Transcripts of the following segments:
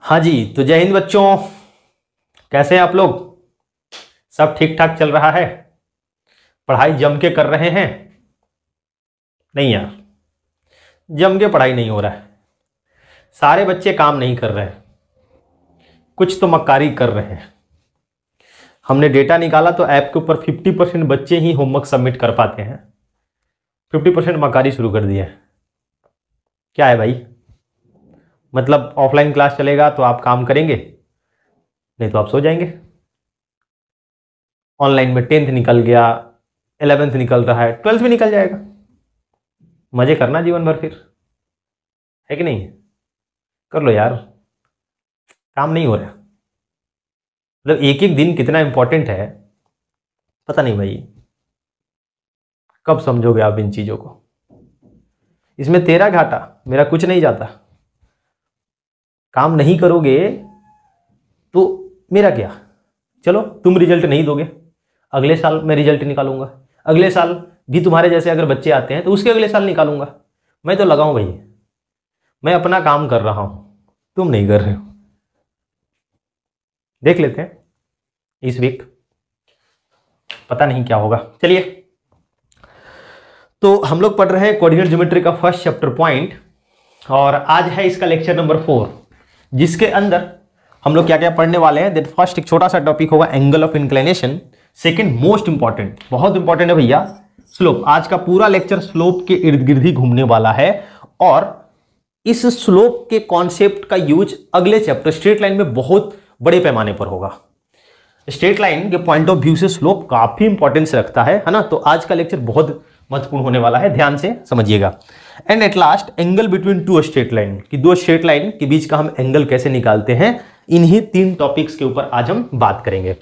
हाँ जी, तो जय हिंद बच्चों। कैसे हैं आप लोग? सब ठीक ठाक चल रहा है? पढ़ाई जम के कर रहे हैं? नहीं यार, जम के पढ़ाई नहीं हो रहा है। सारे बच्चे काम नहीं कर रहे हैं, कुछ तो मक्कारी कर रहे हैं। हमने डेटा निकाला तो ऐप के ऊपर 50% बच्चे ही होमवर्क सबमिट कर पाते हैं। 50% मक्कारी शुरू कर दिया है। क्या है भाई? मतलब ऑफलाइन क्लास चलेगा तो आप काम करेंगे, नहीं तो आप सो जाएंगे। ऑनलाइन में 10th निकल गया, 11th निकल रहा है, 12th भी निकल जाएगा। मजे करना जीवन भर, फिर है कि नहीं? कर लो यार, काम नहीं हो रहा। मतलब एक एक दिन कितना इंपॉर्टेंट है पता नहीं भाई। कब समझोगे आप इन चीजों को? इसमें तेरा घाटा, मेरा कुछ नहीं जाता। काम नहीं करोगे तो मेरा क्या? चलो, तुम रिजल्ट नहीं दोगे, अगले साल मैं रिजल्ट निकालूंगा। अगले साल भी तुम्हारे जैसे अगर बच्चे आते हैं तो उसके अगले साल निकालूंगा। मैं तो लगाऊं भाई, मैं अपना काम कर रहा हूं, तुम नहीं कर रहे हो। देख लेते हैं इस वीक, पता नहीं क्या होगा। चलिए, तो हम लोग पढ़ रहे हैं कोऑर्डिनेट ज्योमेट्री का फर्स्ट चैप्टर पॉइंट, और आज है इसका लेक्चर नंबर 4, जिसके अंदर हम लोग क्या क्या पढ़ने वाले हैं। देन फर्स्ट एक छोटा सा टॉपिक होगा angle of inclination. Second most important, बहुत इंपॉर्टेंट है भैया, स्लोप। आज का पूरा लेक्चर स्लोप के इर्द गिर्द ही घूमने वाला है, और इस स्लोप के कॉन्सेप्ट का यूज अगले चैप्टर स्ट्रेट लाइन में बहुत बड़े पैमाने पर होगा। स्ट्रेट लाइन के पॉइंट ऑफ व्यू से स्लोप काफी इंपॉर्टेंस रखता है ना। तो आज का लेक्चर बहुत महत्वपूर्ण होने वाला है, ध्यान से समझिएगा। And at last angle between two straight line, कि दो स्ट्रेट लाइन के बीच का हम एंगल कैसे निकालते हैं। इन्हीं 3 टॉपिक्स के ऊपर आज हम बात करेंगे।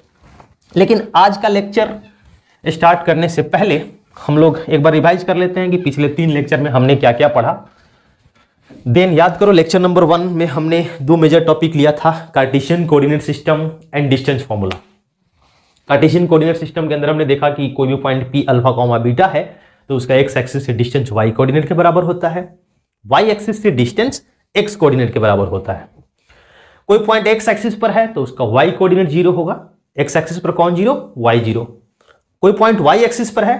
लेकिन आज का लेक्चर स्टार्ट करने से पहले हम लोग एक बार रिवाइज कर लेते हैं कि पिछले 3 लेक्चर में हमने क्या क्या पढ़ा। देन याद करो, लेक्चर नंबर 1 में हमने 2 मेजर टॉपिक लिया था, Cartesian coordinate system and distance formula. Cartesian coordinate system के अंदर हमने देखा कि कोई भी point P alpha comma beta है तो उसका एक्स एक्सिस से डिस्टेंस वाई कोऑर्डिनेट के बराबर होता है, वाई एक्सिस से डिस्टेंस एक्स कोऑर्डिनेट के बराबर होता है। कोई पॉइंट एक्स एक्सिस पर है तो उसका वाई कोऑर्डिनेट 0 होगा, एक्स एक्सिस पर कौन 0? वाई 0। कोई पॉइंट वाई एक्सिस पर है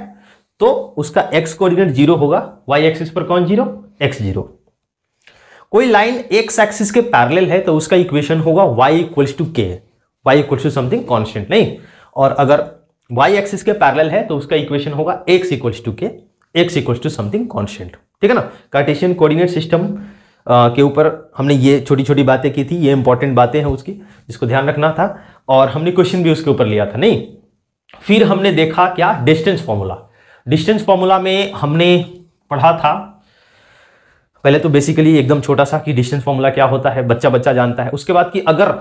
तो उसका एक्स कोऑर्डिनेट 0 होगा, वाई एक्सिस पर कौन 0? एक्स 0। कोई लाइन एक्स एक्सिस के पैरेलल है तो उसका इक्वेशन होगा y equals to K, y equals to something constant, नहीं। और अगर y एक्सिस के पैरेलल है तो उसका इक्वेशन होगा x equals to K, x equals to something constant, ठीक है ना। कार्टेशियन कोऑर्डिनेट सिस्टम के ऊपर हमने ये छोटी छोटी बातें की थी, ये इंपॉर्टेंट बातें हैं उसकी, जिसको ध्यान रखना था, और हमने क्वेश्चन भी उसके ऊपर लिया था, नहीं। फिर हमने देखा क्या? Distance formula. डिस्टेंस फॉर्मूला में हमने पढ़ा था पहले तो बेसिकली एकदम छोटा सा कि डिस्टेंस फॉर्मूला क्या होता है, बच्चा बच्चा जानता है। उसके बाद कि अगर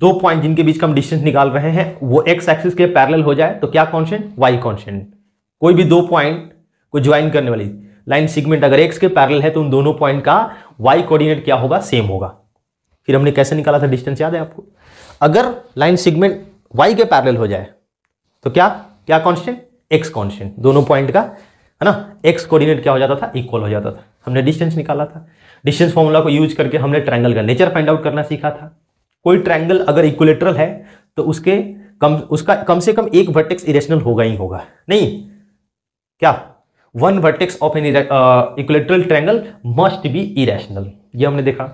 2 पॉइंट जिनके बीच का हम डिस्टेंस निकाल रहे हैं वो एक्स एक्सिस के पैरेलल हो जाए तो क्या कांस्टेंट? Y constant. कोई भी 2 पॉइंट को ज्वाइन करने वाली लाइन सेगमेंट अगर एक्स के पैरेलल है तो उन दोनों पॉइंट का वाई कोऑर्डिनेट क्या होगा? सेम होगा। फिर हमने कैसे निकाला था डिस्टेंस, याद है आपको? अगर लाइन सेगमेंट वाई के पैरेलल हो जाए तो क्या क्या कांस्टेंट? X constant. दोनों पॉइंट का, है ना, एक्स कोऑर्डिनेट क्या हो जाता था? इक्वल हो जाता था। हमने डिस्टेंस निकाला था। डिस्टेंस फॉर्मूला को यूज करके हमने ट्रायंगल का नेचर फाइंड आउट करना सीखा था। कोई ट्रायंगल अगर इक्विलेटरल है तो उसका कम से कम एक वर्टेक्स इरेशनल होगा ही होगा, नहीं क्या? 1 vertex of an equilateral triangle must be irrational, ये हमने देखा।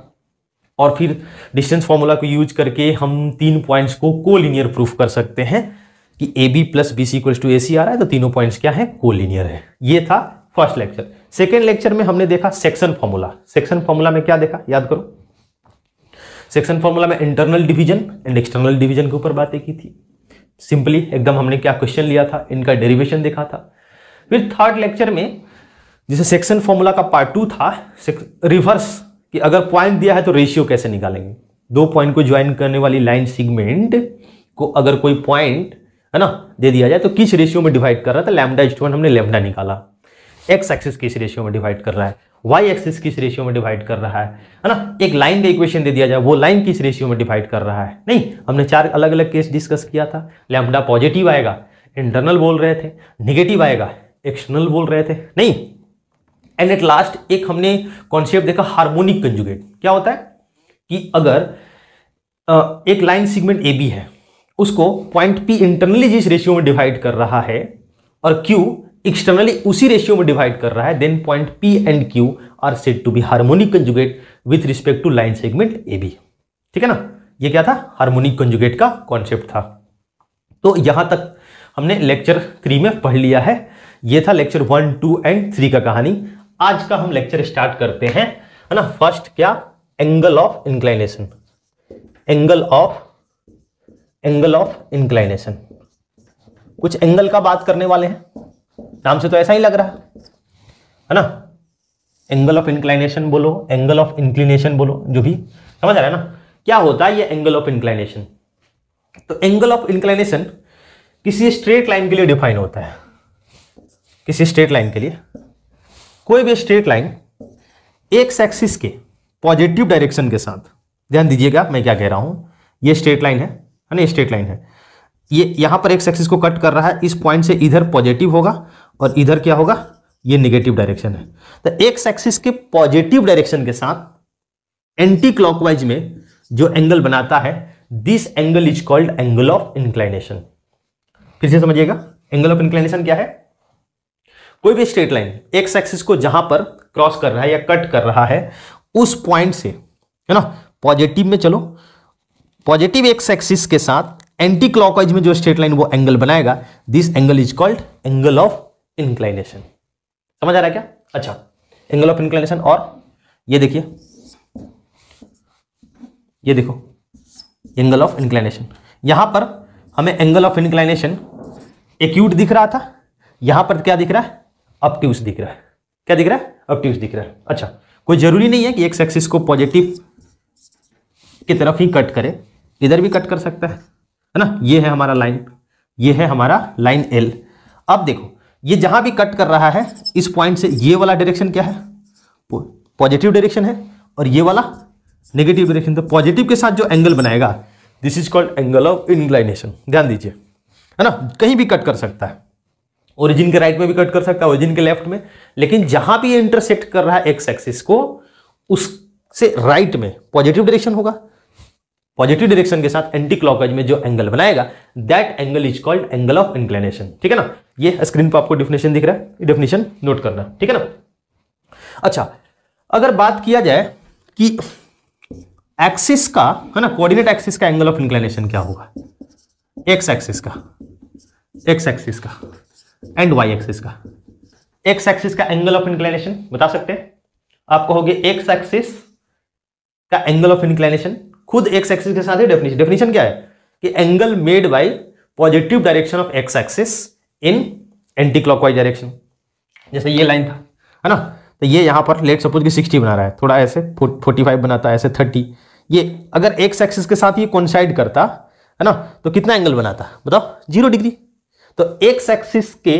और फिर डिस्टेंस फॉर्मूला को यूज करके हम 3 पॉइंट्स को कोलिनियर प्रूफ कर सकते हैं कि A B plus B C equals to A C आ रहा है तो तीनों पॉइंट्स क्या है? कोलिनियर है। ये था फर्स्ट लेक्चर। सेकेंड लेक्चर में हमने देखा सेक्शन फॉर्मूला। सेक्शन फॉर्मूला में क्या देखा, याद करो? सेक्शन फॉर्मूला में internal division and external division के ऊपर बातें की थी। सिंपली एकदम हमने क्या क्वेश्चन लिया था, इनका डेरिवेशन देखा था। फिर थर्ड लेक्चर में जिसे सेक्शन फॉर्मूला का पार्ट 2 था, रिवर्स, कि अगर पॉइंट दिया है तो रेशियो कैसे निकालेंगे। 2 पॉइंट को ज्वाइन करने वाली लाइन सेगमेंट को अगर कोई पॉइंट, है ना, दे दिया जाए तो किस रेशियो में डिवाइड कर रहा था? λ/1 हमने लैम्डा निकाला। एक्स एक्सिस किस रेशियो में डिवाइड कर रहा है, वाई एक्सिस किस रेशियो में डिवाइड कर रहा है ना। एक लाइन का इक्वेशन दे दिया जाए, वो लाइन किस रेशियो में डिवाइड कर रहा है, नहीं। हमने 4 अलग अलग केस डिस्कस किया था। लैम्डा पॉजिटिव आएगा, इंटरनल बोल रहे थे, निगेटिव आएगा, एक्सटर्नल बोल रहे थे, नहीं। एंड एट लास्ट एक हमने कॉन्सेप्ट देखा हार्मोनिक कंजुगेट। क्या होता है कि अगर एक लाइन सेगमेंट ए बी है, उसको पॉइंट पी इंटरनली जिस रेशियो में डिवाइड कर रहा है और क्यू एक्सटर्नली उसी रेशियो में डिवाइड कर रहा है, then point P and Q are said to be harmonic conjugate with respect to line segment A B. ठीक है ना, ये क्या था, हार्मोनिक कंजुगेट का कॉन्सेप्ट था। तो यहां तक हमने लेक्चर 3 में पढ़ लिया है। ये था लेक्चर 1, 2 एंड 3 का कहानी। आज का हम लेक्चर स्टार्ट करते हैं, है ना। फर्स्ट क्या, angle of inclination. Angle of inclination, कुछ एंगल का बात करने वाले हैं, नाम से तो ऐसा ही लग रहा है ना। एंगल ऑफ इंक्लाइनेशन बोलो, एंगल ऑफ इंक्लिनेशन बोलो, जो भी समझ आ रहा है ना। क्या होता है ये एंगल ऑफ इंक्लाइनेशन? तो एंगल ऑफ इंक्लाइनेशन किसी स्ट्रेट लाइन के लिए डिफाइन होता है। किसी स्ट्रेट लाइन के लिए, कोई भी स्ट्रेट लाइन एक्स एक्सिस के पॉजिटिव डायरेक्शन के साथ, ध्यान दीजिएगा मैं क्या कह रहा हूं, ये स्ट्रेट लाइन है ना, ये स्ट्रेट लाइन है, ये यहां पर एक्स एक्सिस को कट कर रहा है, इस पॉइंट से इधर पॉजिटिव होगा और इधर क्या होगा, ये नेगेटिव डायरेक्शन है। तो एक्स एक्सिस के पॉजिटिव डायरेक्शन के साथ एंटी क्लॉकवाइज में जो एंगल बनाता है, this angle is called angle of inclination. फिर से समझिएगा, एंगल ऑफ इंक्लाइनेशन क्या है, कोई भी स्ट्रेट लाइन एक्स एक्सिस को जहां पर क्रॉस कर रहा है या कट कर रहा है, उस पॉइंट से, है ना, पॉजिटिव में चलो, पॉजिटिव एक्स एक्सिस के साथ एंटी क्लॉकवाइज में जो स्ट्रेट लाइन वो एंगल बनाएगा, this angle is called angle of inclination. समझ आ रहा है क्या? अच्छा, एंगल ऑफ इंक्लाइनेशन। और ये देखिए, ये देखो एंगल ऑफ इंक्लाइनेशन, यहां पर हमें एंगल ऑफ इंक्लाइनेशन एक्यूट दिख रहा था, यहां पर क्या दिख रहा है, ऑब्ट्यूस दिख रहा है। क्या दिख रहा है? ऑब्ट्यूस दिख रहा है। अच्छा, कोई जरूरी नहीं है कि एक्स एक्सिस को पॉजिटिव की तरफ ही कट करे, इधर भी कट कर सकता है ना। ये है हमारा लाइन, ये है हमारा लाइन एल। अब देखो, ये जहां भी कट कर रहा है, इस पॉइंट से ये वाला डायरेक्शन क्या है, पॉजिटिव डायरेक्शन है, और ये वाला नेगेटिव डायरेक्शन। तो पॉजिटिव के साथ जो एंगल बनाएगा, this is called angle of inclination. ध्यान दीजिए, है ना, कहीं भी कट कर सकता है, ओरिजिन के राइट में भी कट कर सकता है, ओरिजिन के लेफ्ट में, लेकिन जहां भी इंटरसेक्ट कर रहा है एक्स एक्सिस को, उससे राइट में पॉजिटिव डायरेक्शन होगा, पॉजिटिव डायरेक्शन के साथ एंटी क्लॉकवाइज में जो एंगल बनाएगा, that angle is called angle of inclination. ठीक है ना, ये स्क्रीन पर आपको डेफिनेशन दिख रहा है, डेफिनेशन नोट करना, ठीक है ना। अच्छा, अगर बात किया जाए कि एक्सिस का, है ना, कोऑर्डिनेट एक्सिस का एंगल ऑफ इंक्लाइनेशन क्या होगा, एक्स एक्सिस का, एक्स एक्सिस का एंड वाई एक्सिस का। एक्स एक्सिस का एंगल ऑफ इंक्लाइनेशन बता सकते हैं आप, कहोगे एक्स एक्सिस का एंगल ऑफ इंक्लाइनेशन, खुद एक्स एक्सिस के साथ ही डेफिनेशन क्या है कि angle made by positive direction of x axis in anti clockwise direction. जैसे ये लाइन था, है ना, तो ये यहां पर लेट सपोज कि 60 बना रहा है, थोड़ा ऐसे 45 बनाता है, ऐसे 30, ये अगर एक्स एक्सिस के साथ ये कोइंसाइड करता है ना, तो कितना एंगल बनाता, बताओ, 0 डिग्री। तो एक्स एक्सिस के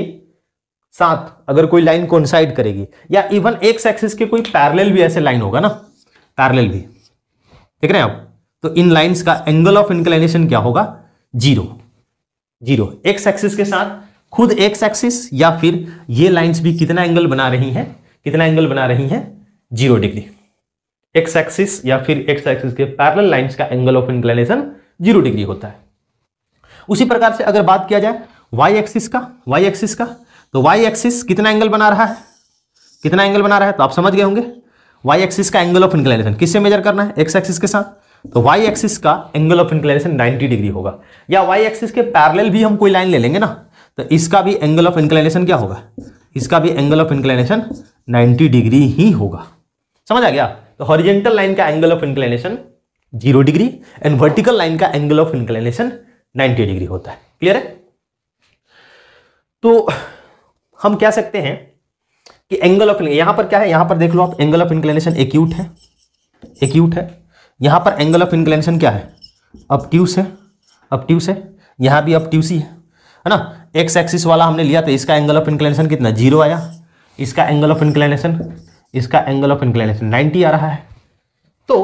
साथ अगर कोई लाइन कोइंसाइड करेगी, या इवन एक्स एक्सिस के कोई पैरेलल भी ऐसे लाइन होगा ना, पैरेलल भी, देख रहे हैं आप, तो इन लाइंस का एंगल ऑफ इंक्लाइनेशन क्या होगा, 0। एक्स एक्सिस के साथ खुद एक्स एक्सिस या फिर ये लाइंस भी कितना एंगल बना रही हैं, कितना एंगल बना रही हैं, 0 डिग्री। एक्स एक्सिस या फिर एक्स एक्सिस के पैरेलल लाइंस का एंगल ऑफ इंक्लाइनेशन 0 डिग्री होता है। उसी प्रकार से अगर बात किया जाए वाई एक्सिस का, तो वाई एक्सिस कितना एंगल बना रहा है, कितना एंगल बना रहा है, तो आप समझ गए होंगे, वाई एक्सिस का एंगल ऑफ इंक्लाइनेशन किससे मेजर करना है, एक्स एक्सिस के साथ। तो वाई एक्सिस का एंगल ऑफ इंक्लाइनेशन 90 डिग्री होगा, या वाई एक्सिस के पैरेलल भी हम कोई लाइन ले लेंगे ना, तो इसका भी एंगल ऑफ इंक्लाइनेशन क्या होगा, इसका भी एंगल ऑफ इंक्लाइनेशन 90 डिग्री ही होगा। समझ आ गया? तो हॉरिजॉन्टल लाइन का angle of inclination 0 degree and vertical line का एंगल ऑफ इंक्लाइनेशन 90 डिग्री होता है। क्लियर है? तो हम कह सकते हैं कि एंगल ऑफ, यहां पर क्या है, यहां पर देख लो आप, एंगल ऑफ इंक्लाइनेशन एक्यूट है, यहां पर एंगल ऑफ इंक्लाइनेशन क्या है, ऑब्ट्यूस है, यहां भी ऑब्ट्यूस ही है ना। एक्स एक्सिस वाला हमने लिया तो इसका एंगल ऑफ इंक्लाइनेशन कितना, 0 आया, इसका एंगल ऑफ इंक्लाइनेशन 90 आ रहा है। तो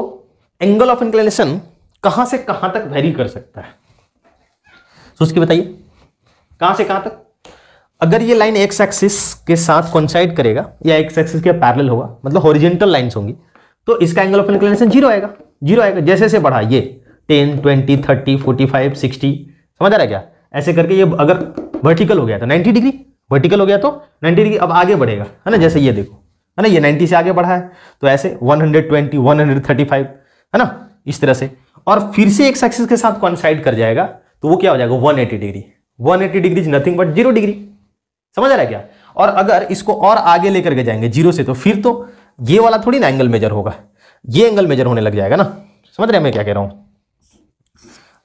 एंगल ऑफ इंक्लाइनेशन कहां से कहां तक वेरी कर सकता है, सोच के बताइए, कहां से कहां तक। अगर ये लाइन एक्स एक्सिस के साथ कोइंसाइड करेगा या एक्स एक्सिस के पैरेलल होगा, मतलब हॉरिजॉन्टल लाइंस होंगी, तो इसका एंगल ऑफ इंक्लाइनेशन 0 आएगा, जीरो आएगा। जैसे जैसे बढ़ा ये 10, 20, 30, 45, 60, समझ आ रहा है क्या? ऐसे करके ये अगर वर्टिकल हो गया तो 90 डिग्री, वर्टिकल हो गया तो 90 डिग्री, अब आगे बढ़ेगा, है ना? जैसे ये देखो, है ना, ये 90 से आगे बढ़ा है तो ऐसे 120, 135, है ना, इस तरह से। और फिर से एक्स एक्सिस के साथ कोइंसाइड कर जाएगा तो वो क्या हो जाएगा? 180 degree. 180 degree is nothing but 0 degree, समझ आ रहा है क्या? और अगर इसको और आगे लेकर के जाएंगे जीरो से, तो फिर तो ये वाला थोड़ी ना एंगल मेजर होगा, ये एंगल मेजर होने लग जाएगा ना। समझ रहे हैं मैं क्या कह रहा हूं?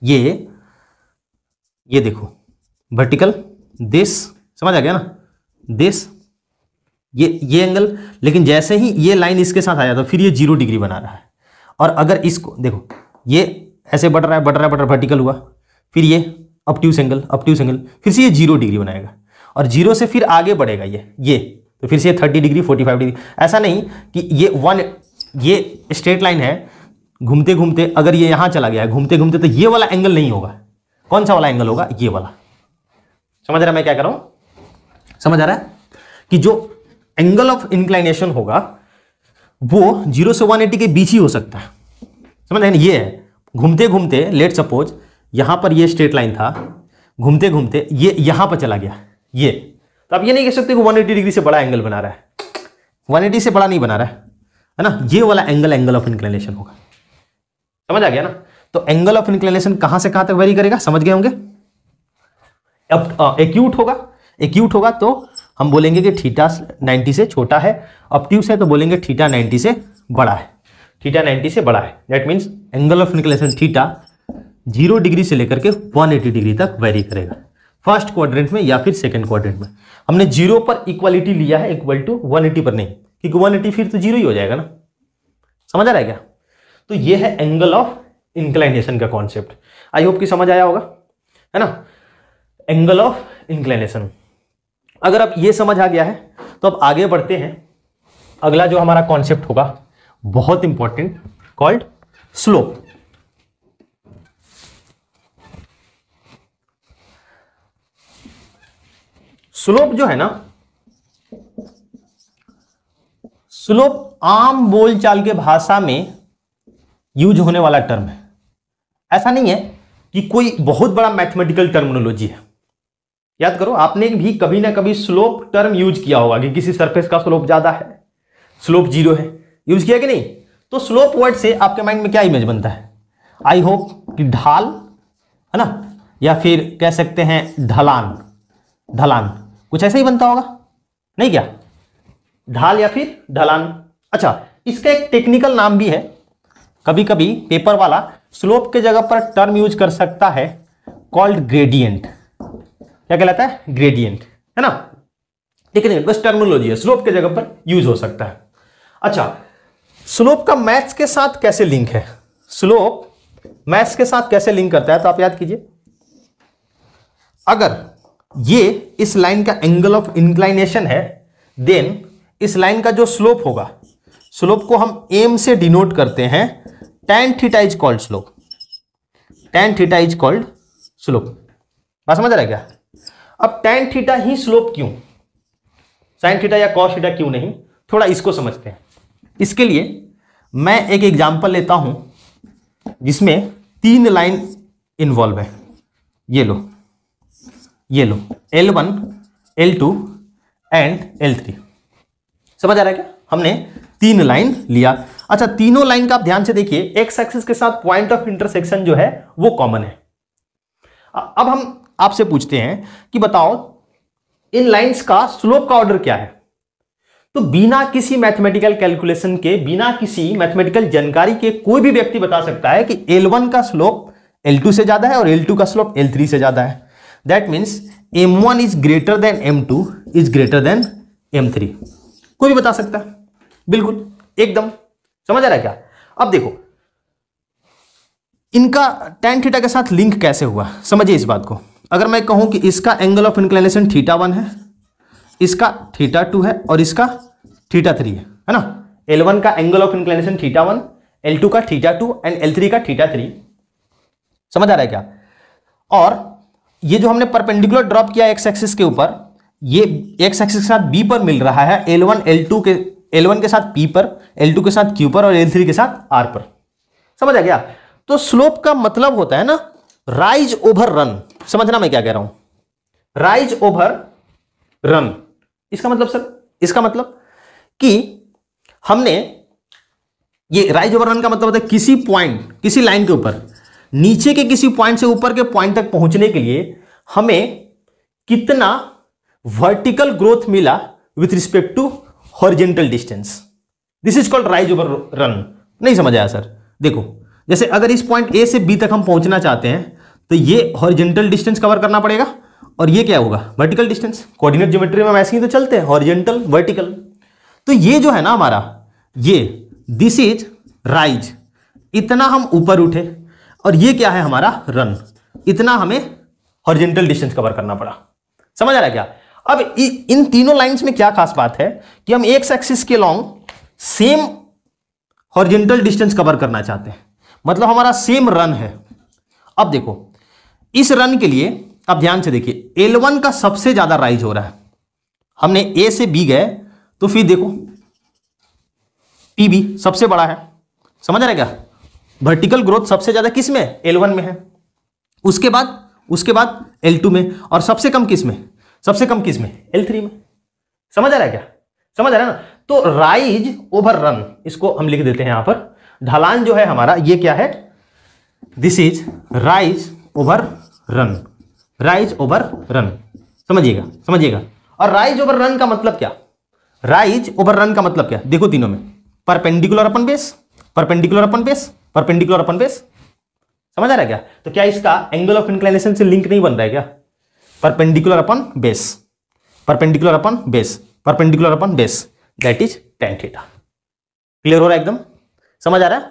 ये देखो वर्टिकल दिस, समझ आ गया ना, दिस ये एंगल, लेकिन जैसे ही ये लाइन इसके साथ आया तो फिर ये 0 डिग्री बना रहा है। और अगर इसको देखो, ये ऐसे बढ़ रहा है वर्टिकल हुआ, फिर ये ऑब्ट्यूस एंगल, फिर से ये 0 डिग्री बनाएगा, और 0 से फिर आगे बढ़ेगा ये तो फिर से 30 डिग्री, 45 डिग्री। ऐसा नहीं कि ये स्ट्रेट लाइन है, घूमते घूमते अगर ये यहां चला गया घूमते घूमते, तो ये वाला एंगल नहीं होगा। कौन सा वाला एंगल होगा? ये वाला। समझ रहा है मैं क्या कर रहा हूं? समझ आ रहा है कि जो एंगल ऑफ इंक्लाइनेशन होगा वो 0 से 180 के बीच ही हो सकता है। समझ रहे? ये है घूमते घूमते, लेट सपोज यहां पर ये स्ट्रेट लाइन था, घूमते घूमते ये यहां पर चला गया, ये तो आप ये नहीं कह सकते कि 180 डिग्री से बड़ा एंगल बना रहा है। 180 से बड़ा नहीं बना रहा है ना। ये वाला एंगल ऑफ इंक्लिनेशन होगा। समझ आ गया ना? तो एंगल ऑफ इंक्लिनेशन कहां से कहां तक वेरी करेगा, समझ गए होंगे? अब एक्यूट होगा तो हम बोलेंगे कि थीटा 90 से छोटा है, ऑब्ट्यूस है तो बोलेंगे थीटा 90 से बड़ा है, थीटा 90 से बड़ा है। That means angle of inclination theta 0 degree से लेकर के 180 डिग्री तक वेरी करेगा, फर्स्ट क्वाड्रेंट में या फिर सेकंड क्वाड्रेंट में। हमने 0 पर इक्वालिटी लिया है, इक्वल टू 180 पर नहीं, क्योंकि 180 फिर तो 0 ही हो जाएगा ना। समझ आ रहा है क्या? तो ये है एंगल ऑफ इंक्लाइनेशन का कॉन्सेप्ट। आई होप कि समझ आया होगा, है ना? एंगल ऑफ इंक्लाइनेशन अगर अब ये समझ आ गया है तो अब आगे बढ़ते हैं। अगला जो हमारा कॉन्सेप्ट होगा बहुत इंपॉर्टेंट, कॉल्ड स्लोप। स्लोप जो है ना, स्लोप आम बोलचाल के भाषा में यूज होने वाला टर्म है। ऐसा नहीं है कि कोई बहुत बड़ा मैथमेटिकल टर्मिनोलॉजी है। याद करो, आपने भी कभी ना कभी स्लोप टर्म यूज किया होगा कि किसी सरफेस का स्लोप ज्यादा है, स्लोप 0 है, यूज किया कि नहीं? तो स्लोप वर्ड से आपके माइंड में क्या इमेज बनता है? आई होप कि ढाल, है ना, या फिर कह सकते हैं ढलान, कुछ ऐसा ही बनता होगा, नहीं क्या? ढाल या फिर ढलान। अच्छा, इसका एक टेक्निकल नाम भी है। कभी कभी पेपर वाला स्लोप के जगह पर टर्म यूज कर सकता है, कॉल्ड ग्रेडियंट। क्या कहलाता है? ग्रेडियंट, है ना। टेक्निकल बस टर्मिनोलॉजी है, स्लोप के जगह पर यूज हो सकता है। अच्छा, स्लोप का मैथ्स के साथ कैसे लिंक है? स्लोप मैथ्स के साथ कैसे लिंक करता है? तो आप याद कीजिए, अगर ये इस लाइन का एंगल ऑफ इंक्लाइनेशन है, देन इस लाइन का जो स्लोप होगा, स्लोप को हम एम से डिनोट करते हैं, tan theta is called slope. tan theta is called slope. बात समझ आ रहा है क्या? अब tan थीटा ही स्लोप क्यों, sin थीटा या cos थीटा क्यों नहीं? थोड़ा इसको समझते हैं। इसके लिए मैं एक एग्जांपल लेता हूं जिसमें 3 लाइन इन्वॉल्व है। ये लो L1, L2 एंड L3। समझ आ रहा है क्या? हमने 3 लाइन लिया। अच्छा, तीनों लाइन का आप ध्यान से देखिए, एक्स एक्सिस के साथ पॉइंट ऑफ इंटरसेक्शन जो है वो कॉमन है। अब हम आपसे पूछते हैं कि बताओ इन लाइंस का स्लोप का ऑर्डर क्या है? तो बिना किसी मैथमेटिकल कैलकुलेशन के, बिना किसी मैथमेटिकल जानकारी के कोई भी व्यक्ति बता सकता है कि L1 का स्लोप L2 से ज्यादा है और L2 का स्लोप L3 से ज्यादा है। That means M1 is greater than M2 is greater than M3। कोई भी बता सकता है, बिल्कुल एकदम। समझ आ रहा है क्या? अब देखो इनका tan थीटा के साथ लिंक कैसे हुआ, समझिए इस बात को। अगर मैं कहूं कि इसका एंगल ऑफ इंक्लिनेशन θ1 है, इसका θ2 है और इसका θ3 है ना। L1 का एंगल ऑफ इंक्लिनेशन θ1, L2 का θ2 एंड L3 का θ3। समझ आ रहा है क्या? और ये जो हमने परपेंडिकुलर ड्रॉप किया एक्स एक्सिस के ऊपर, ये एक्स एक्सिस के साथ बी पर मिल रहा है, L1 के साथ P पर, L2 के साथ Q पर और L3 के साथ R पर। समझ आ गया? तो स्लोप का मतलब होता है ना राइज ओवर रन। समझना मैं क्या कह रहा हूं, राइज ओवर रन। इसका मतलब सर, इसका मतलब कि हमने ये राइज ओवर रन का मतलब होता है किसी पॉइंट, किसी लाइन के ऊपर नीचे के किसी पॉइंट से ऊपर के पॉइंट तक पहुंचने के लिए हमें कितना वर्टिकल ग्रोथ मिला with respect to horizontal distance. This is called rise over run. नहीं समझ आया सर? देखो, जैसे अगर इस पॉइंट ए से बी तक हम पहुंचना चाहते हैं तो ये हॉरिजेंटल डिस्टेंस कवर करना पड़ेगा और ये क्या होगा, वर्टिकल डिस्टेंस। कोऑर्डिनेट ज्योमेट्री में हम ऐसे ही तो चलते हैं, हॉरिजेंटल वर्टिकल। तो ये जो है ना हमारा, ये दिस इज राइज, इतना हम ऊपर उठे, और ये क्या है हमारा रन, इतना हमें हॉरिजेंटल डिस्टेंस कवर करना पड़ा। समझ आ रहा है क्या? अब इन तीनों लाइंस में क्या खास बात है कि हम एक्स एक्सिस के long same horizontal distance cover करना चाहते हैं, मतलब हमारा सेम रन है। अब देखो इस रन के लिए, अब ध्यान से देखिए, L1 का सबसे ज्यादा राइज हो रहा है। हमने ए से बी गए तो फिर देखो PB सबसे बड़ा है। समझ रहे क्या? वर्टिकल ग्रोथ सबसे ज्यादा किस में, L1 में है। उसके बाद L2 में, और सबसे कम किस में, सबसे कम किस में, L3 में। समझ आ रहा है क्या? समझ आ रहा है ना? तो राइज ओवर रन, इसको हम लिख देते हैं यहां पर। ढलान जो है हमारा, ये क्या है, this is rise over run, rise over run. समझिएगा, समझिएगा। और राइज ओवर रन का मतलब क्या, राइज ओवर रन का मतलब क्या, देखो तीनों में, perpendicular upon base, perpendicular upon base, perpendicular upon base. समझ आ रहा है क्या? तो क्या इसका एंगल ऑफ इंक्लिनेशन से लिंक नहीं बन रहा है क्या? Perpendicular upon base, perpendicular upon base, perpendicular upon base, that is tan theta. Clear हो रहा है एकदम? समझ आ रहा है?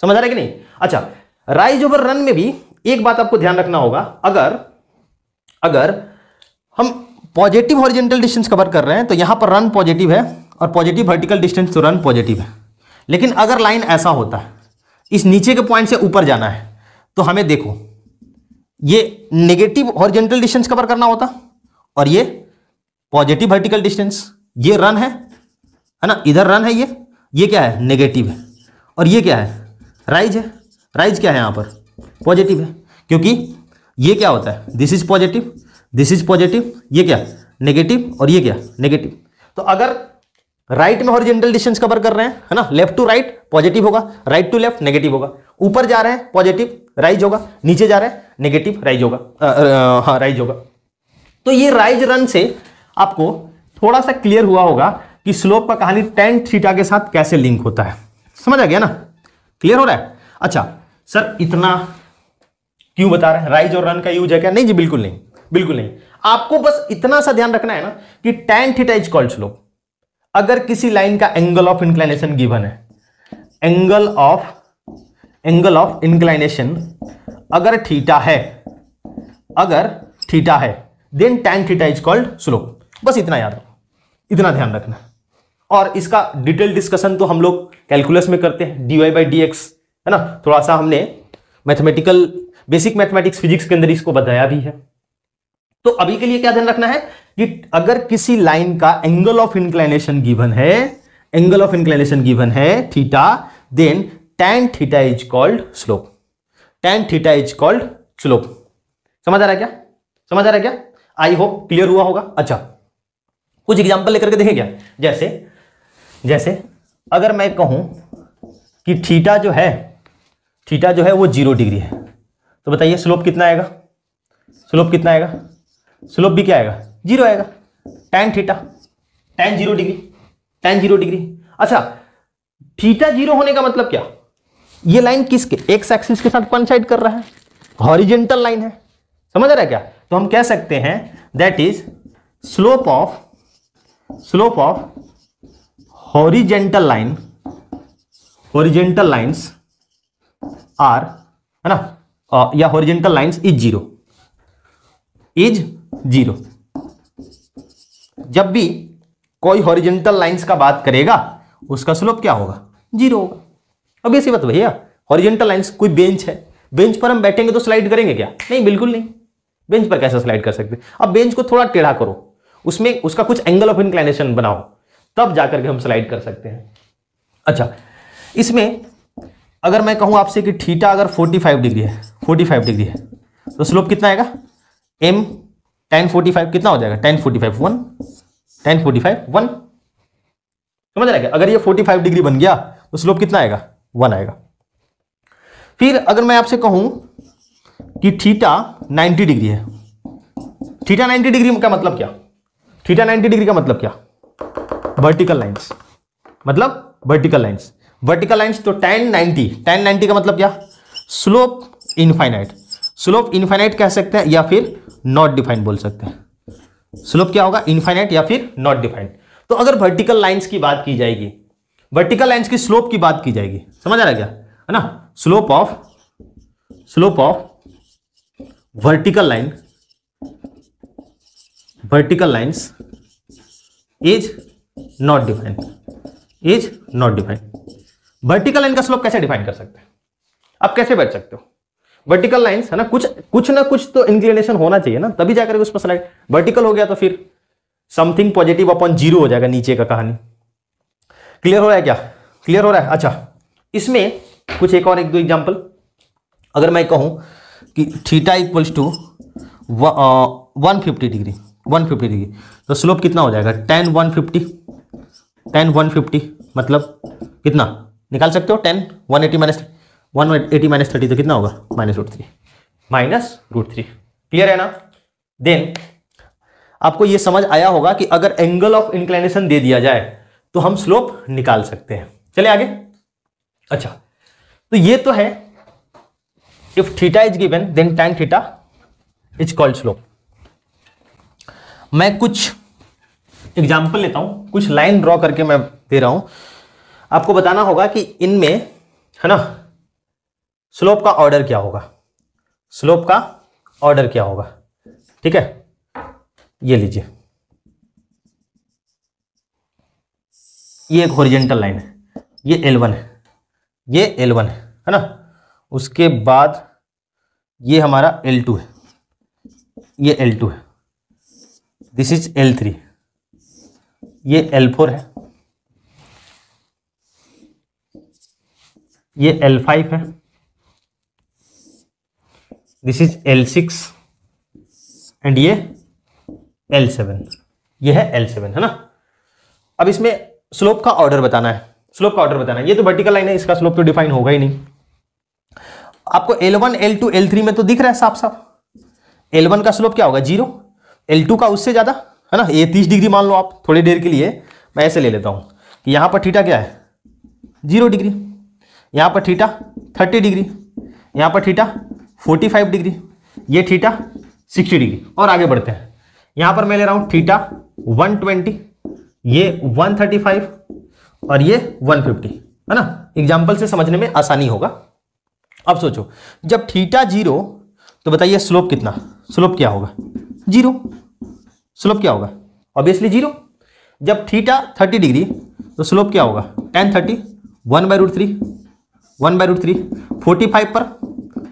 समझ आ रहा है कि नहीं? अच्छा, राइज ओवर रन में भी एक बात आपको ध्यान रखना होगा, अगर हम पॉजिटिव हॉरिजेंटल डिस्टेंस कवर कर रहे हैं तो यहां पर रन पॉजिटिव है, और पॉजिटिव वर्टिकल डिस्टेंस तो रन पॉजिटिव है। लेकिन अगर लाइन ऐसा होता है, इस नीचे के पॉइंट से ऊपर जाना है, तो हमें देखो ये नेगेटिव हॉरिजेंटल डिस्टेंस कवर करना होता, और ये पॉजिटिव वर्टिकल डिस्टेंस। ये रन है ना, इधर रन है, ये क्या है, नेगेटिव है, और ये क्या है, राइज है। राइज क्या है यहां पर, पॉजिटिव है, क्योंकि ये क्या होता है, this is positive, this is positive, ये क्या, नेगेटिव, और ये क्या, नेगेटिव। तो अगर राइट में हॉरिजेंटल डिस्टेंस कवर कर रहे हैं, है ना, लेफ्ट टू राइट पॉजिटिव होगा, राइट टू लेफ्ट नेगेटिव होगा। ऊपर जा रहे हैं पॉजिटिव राइज होगा, नीचे जा रहे हैं नेगेटिव राइज होगा, हाँ राइज होगा। तो ये राइज रन से आपको थोड़ा सा क्लियर हुआ होगा कि स्लोप का कहानी tan थीटा के साथ कैसे लिंक होता है। समझ आ गया ना? क्लियर हो रहा है? अच्छा सर, इतना क्यों बता रहे हैं, राइज और रन का यूज है क्या? नहीं जी, बिल्कुल नहीं, बिल्कुल नहीं। आपको बस इतना सा ध्यान रखना है ना कि tan theta is called slope. अगर किसी लाइन का एंगल ऑफ इंक्लिनेशन गिवन है, एंगल ऑफ इंक्लिनेशन अगर थीटा है, then tan theta is called slope. बस इतना याद रखो, इतना ध्यान रखना। और इसका डिटेल डिस्कशन तो हम लोग कैलकुलस में करते हैं, dy/dx, है ना। थोड़ा सा हमने मैथमेटिकल, बेसिक मैथमेटिक्स फिजिक्स के अंदर इसको बताया भी है। तो अभी के लिए क्या ध्यान रखना है कि अगर किसी लाइन का एंगल ऑफ इंक्लिनेशन गिवन है, theta, then tan theta is called slope, tan theta is called slope. समझ आ रहा है क्या? समझ आ रहा है क्या? आई होप क्लियर हुआ होगा। अच्छा, कुछ एग्जांपल लेकर के देखें क्या। जैसे अगर मैं कहूं कि थीटा जो है वो 0 डिग्री है, तो बताइए स्लोप कितना आएगा, स्लोप कितना आएगा, स्लोप भी क्या आएगा, 0 आएगा। tan theta, tan 0 degree. अच्छा, थीटा 0 होने का मतलब क्या, ये लाइन किसके, एक्स एक्सिस के साथ कोइंसाइड कर रहा है, हॉरिजेंटल लाइन है। समझ आ रहा है क्या? तो हम कह सकते हैं that is slope of horizontal lines are, है ना, या हॉरिजेंटल लाइंस इज जीरो। जब भी कोई हॉरिजेंटल लाइंस का बात करेगा उसका स्लोप क्या होगा, 0 होगा। अब ऐसी बात भैया, हॉरिजेंटल लाइंस, कोई बेंच है, बेंच पर हम बैठेंगे तो स्लाइड करेंगे क्या? नहीं, बिल्कुल नहीं। बेंच पर कैसे स्लाइड कर सकते? अब बेंच को थोड़ा टेढ़ा करो, उसमें उसका कुछ एंगल ऑफ इंक्लिनेशन बनाओ, तब जाकर के हम स्लाइड कर सकते हैं। अच्छा, इसमें अगर मैं कहूं आपसे कि थीटा अगर 45 डिग्री है, 45 डिग्री है, तो स्लोप कितना आएगा? m tan 45 कितना हो जाएगा? tan 45 1, tan 45 1, समझ रहा है क्या? अगर ये 45 डिग्री बन गया तो स्लोप कितना आएगा? 1 आएगा। फिर अगर मैं आपसे कहूं कि थीटा 90 डिग्री है, थीटा 90 डिग्री का मतलब क्या? थीटा 90 डिग्री का मतलब क्या? वर्टिकल लाइंस, मतलब वर्टिकल लाइंस, वर्टिकल लाइंस। तो tan 90 का मतलब क्या? स्लोप इनफाइनाइट, स्लोप इनफाइनाइट कह सकते हैं या फिर नॉट डिफाइंड बोल सकते हैं। स्लोप क्या होगा? इनफाइनाइट या फिर नॉट डिफाइंड। तो अगर वर्टिकल लाइंस की बात की जाएगी, वर्टिकल लाइंस की स्लोप की बात की जाएगी, समझ आ रहा है क्या? है ना? Slope of vertical lines is not defined, is not defined. Vertical line का स्लोप कैसे डिफाइन कर सकते हैं? आप कैसे बैठ सकते हो? वर्टिकल लाइंस है ना, कुछ ना कुछ तो इंक्लिनेशन होना चाहिए ना, तभी जाकर उस पर स्लाइड। वर्टिकल हो गया तो फिर समथिंग पॉजिटिव अपॉन जीरो हो जाएगा नीचे का कहानी। क्लियर हो रहा है क्या? क्लियर हो रहा है? अच्छा, इसमें कुछ एक और 1-2 एग्जांपल। अगर मैं कहूं कि theta equals to 150 degree, 150 degree, तो स्लोप कितना हो जाएगा? tan 150 मतलब कितना निकाल सकते हो? tan 180 माइनस 30 तो कितना होगा? -√3। क्लियर है ना? देन आपको यह समझ आया होगा कि अगर एंगल ऑफ इंक्लिनेशन दे दिया जाए तो हम स्लोप निकाल सकते हैं। चलिए आगे। अच्छा, तो ये तो है if theta is given then tan theta is called slope. मैं कुछ एग्जाम्पल लेता हूं, कुछ लाइन ड्रॉ करके मैं दे रहा हूं। आपको बताना होगा कि इनमें है ना स्लोप का ऑर्डर क्या होगा, स्लोप का ऑर्डर क्या होगा। ठीक है, ये लीजिए, ये एक हॉरिजॉन्टल लाइन है, ये L1 है, ये L1 है ना। उसके बाद ये हमारा L2 है, ये L2 है, दिस इज L3, ये L4 है, ये L5 है, दिस इज L6 एंड ये L7, ये है L7 है ना। अब इसमें स्लोप का ऑर्डर बताना है, स्लोप का ऑर्डर बताना है। ये तो वर्टिकल लाइन है, इसका स्लोप तो डिफाइन होगा ही नहीं। आपको L1 L2 L3 में तो दिख रहा है साफ साफ। L1 का स्लोप क्या होगा? 0। L2 का उससे ज्यादा है ना, ये 30 डिग्री मान लो आप थोड़ी देर के लिए। मैं ऐसे ले लेता हूं कि यहां पर थीटा क्या है? 0 डिग्री, यहां पर थीटा 30 डिग्री, यहां पर थीटा 45 डिग्री, ये थीटा 60 डिग्री। और आगे बढ़ते हैं, यहां पर मैं ले रहा हूं थीटा 120, ये 135 और ये 150 है ना। एग्जाम्पल से समझने में आसानी होगा। अब सोचो, जब थीटा 0 तो बताइए स्लोप कितना? स्लोप क्या होगा? 0। स्लोप क्या होगा? ऑब्वियसली 0। जब थीटा 30 डिग्री तो स्लोप क्या होगा? tan 30 1/√3, 1/√3, 45 पर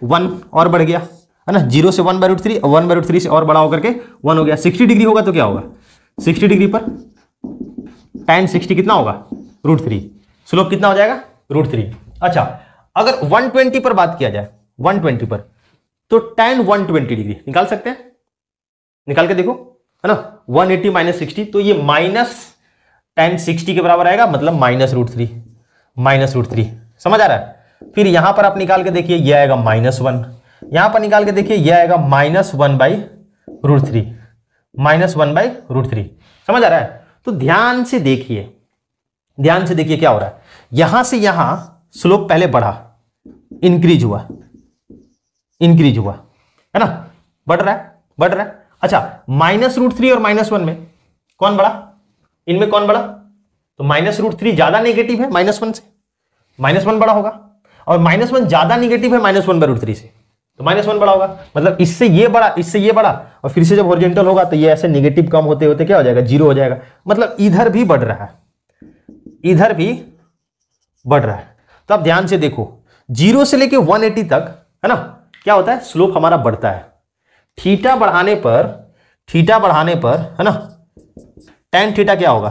1 और बढ़ गया है ना, 0 से 1/√3 और 1/√3 से और बड़ा होकर के 1 हो गया। 60 डिग्री होगा तो क्या होगा? 60 डिग्री पर tan 60 कितना होगा? √3। स्लोप कितना हो जाएगा? √3। अच्छा, अगर 120 पर बात किया जाए, 120 पर, तो tan 120 डिग्री निकाल सकते हैं, निकाल के देखो है ना। 180 माइनस 60 तो ये माइनस tan 60 के बराबर आएगा, मतलब -√3, -√3। समझ आ रहा है? फिर यहां पर आप निकाल के देखिए, ये आएगा -1, यहां पर निकाल के देखिए, ये आएगा -1/√3, -1/√3। समझ आ रहा है? तो ध्यान से देखिए, ध्यान से देखिए क्या हो रहा है। यहां से यहां स्लोप पहले बढ़ा, इंक्रीज हुआ है ना, बढ़ रहा है। अच्छा, -√3 और -1 में कौन बढ़ा? इनमें कौन बढ़ा? तो -√3 ज्यादा नेगेटिव है -1 से, -1 बड़ा होगा, और -1 ज्यादा नेगेटिव है -1/√3 से, तो -1 बड़ा होगा। मतलब इससे ये बड़ा, इससे ये बड़ा, और फिर से जब हॉरिजॉन्टल होगा तो ये ऐसे नेगेटिव कम होते होते क्या हो जाएगा? 0 हो जाएगा। मतलब इधर भी बढ़ रहा है, इधर भी बढ़ रहा है। तो आप ध्यान से देखो, 0 से लेके 180 तक है ना, क्या होता है? स्लोप हमारा बढ़ता है। थीटा बढ़ाने पर है ना, tan थीटा क्या होगा?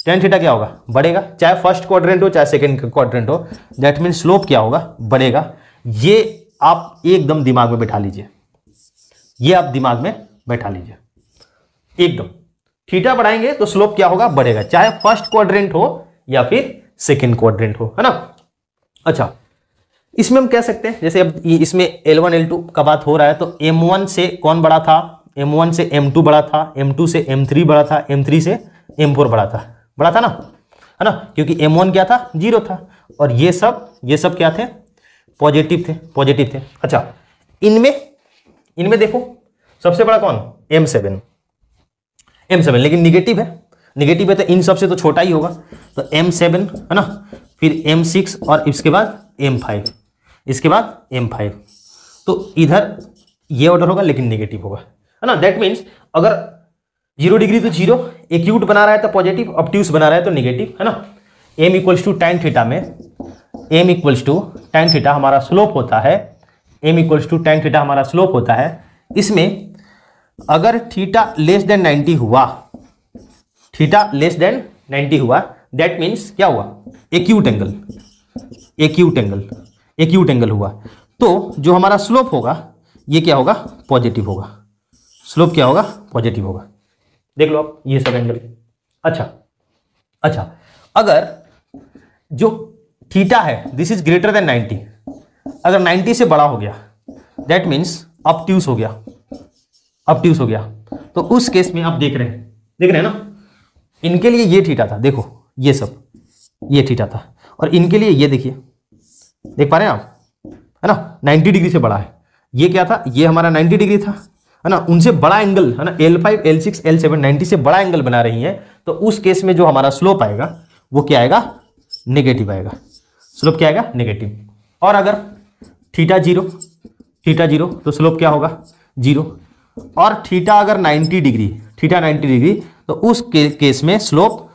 tan थीटा क्या होगा, बढ़ेगा, चाहे फर्स्ट क्वाड्रेंट हो चाहे सेकंड क्वाड्रेंट हो, दैट मीन स्लोप क्या होगा, बढ़ेगा। ये आप एकदम दिमाग में बैठा लीजिए, ये आप दिमाग में बैठा लीजिए एकदम। थीटा बढ़ाएंगे तो स्लोप क्या होगा, बढ़ेगा, चाहे फर्स्ट क्वाड्रेंट हो या फिर सेकंड क्वाड्रेंट हो, है ना। अच्छा, इसमें हम कह सकते हैं जैसे अब इसमें L1 L2 का बात हो रहा है, तो M1 से कौन बड़ा था, M1 से M2 बड़ा था, M2 से M3 बड़ा था, M3 से M4 बड़ा था ना, है ना, क्योंकि M1 क्या था, 0 था, और ये सब क्या थे, पॉजिटिव थे। अच्छा, इनमें देखो सबसे बड़ा कौन, M7, लेकिन निगेटिव है तो इन सबसे तो छोटा ही होगा, तो M7 है ना, फिर M6 और इसके बाद M5, तो इधर ये ऑर्डर होगा लेकिन नेगेटिव होगा, है ना। दैट मीन्स अगर 0 डिग्री तो 0, एक्यूट बना रहा है तो पॉजिटिव, ऑब्ट्यूस बना रहा है तो नेगेटिव, है ना। m equals to tan theta में m equals to tan theta हमारा स्लोप होता है, m equals to tan theta हमारा स्लोप होता है। इसमें अगर थीटा लेस देन 90 हुआ, दैट मीन्स क्या हुआ, एक्यूट एंगल हुआ, तो जो हमारा स्लोप होगा ये क्या होगा, पॉजिटिव होगा, स्लोप क्या होगा, पॉजिटिव होगा। देख लो आप ये सब एंगल। अच्छा, अगर जो थीटा है दिस इज ग्रेटर देन 90, अगर 90 से बड़ा हो गया दैट मीन्स ऑब्ट्यूस हो गया, तो उस केस में आप देख रहे हैं ना, इनके लिए ये थीटा था, देखो ये सब ये थीटा था, और इनके लिए ये देखिए, देख पा रहे हैं आप, है ना, 90 डिग्री से बड़ा है, ये क्या था, ये हमारा 90 डिग्री था, है ना, उनसे बड़ा एंगल, है ना, L5 L6 L7 90 से बड़ा एंगल बना रही है, तो उस केस में जो हमारा स्लोप आएगा वो क्या आएगा, नेगेटिव आएगा, स्लोप क्या आएगा, नेगेटिव। और अगर थीटा जीरो तो स्लोप क्या होगा, 0, और थीटा अगर 90 डिग्री तो उस केस में स्लोप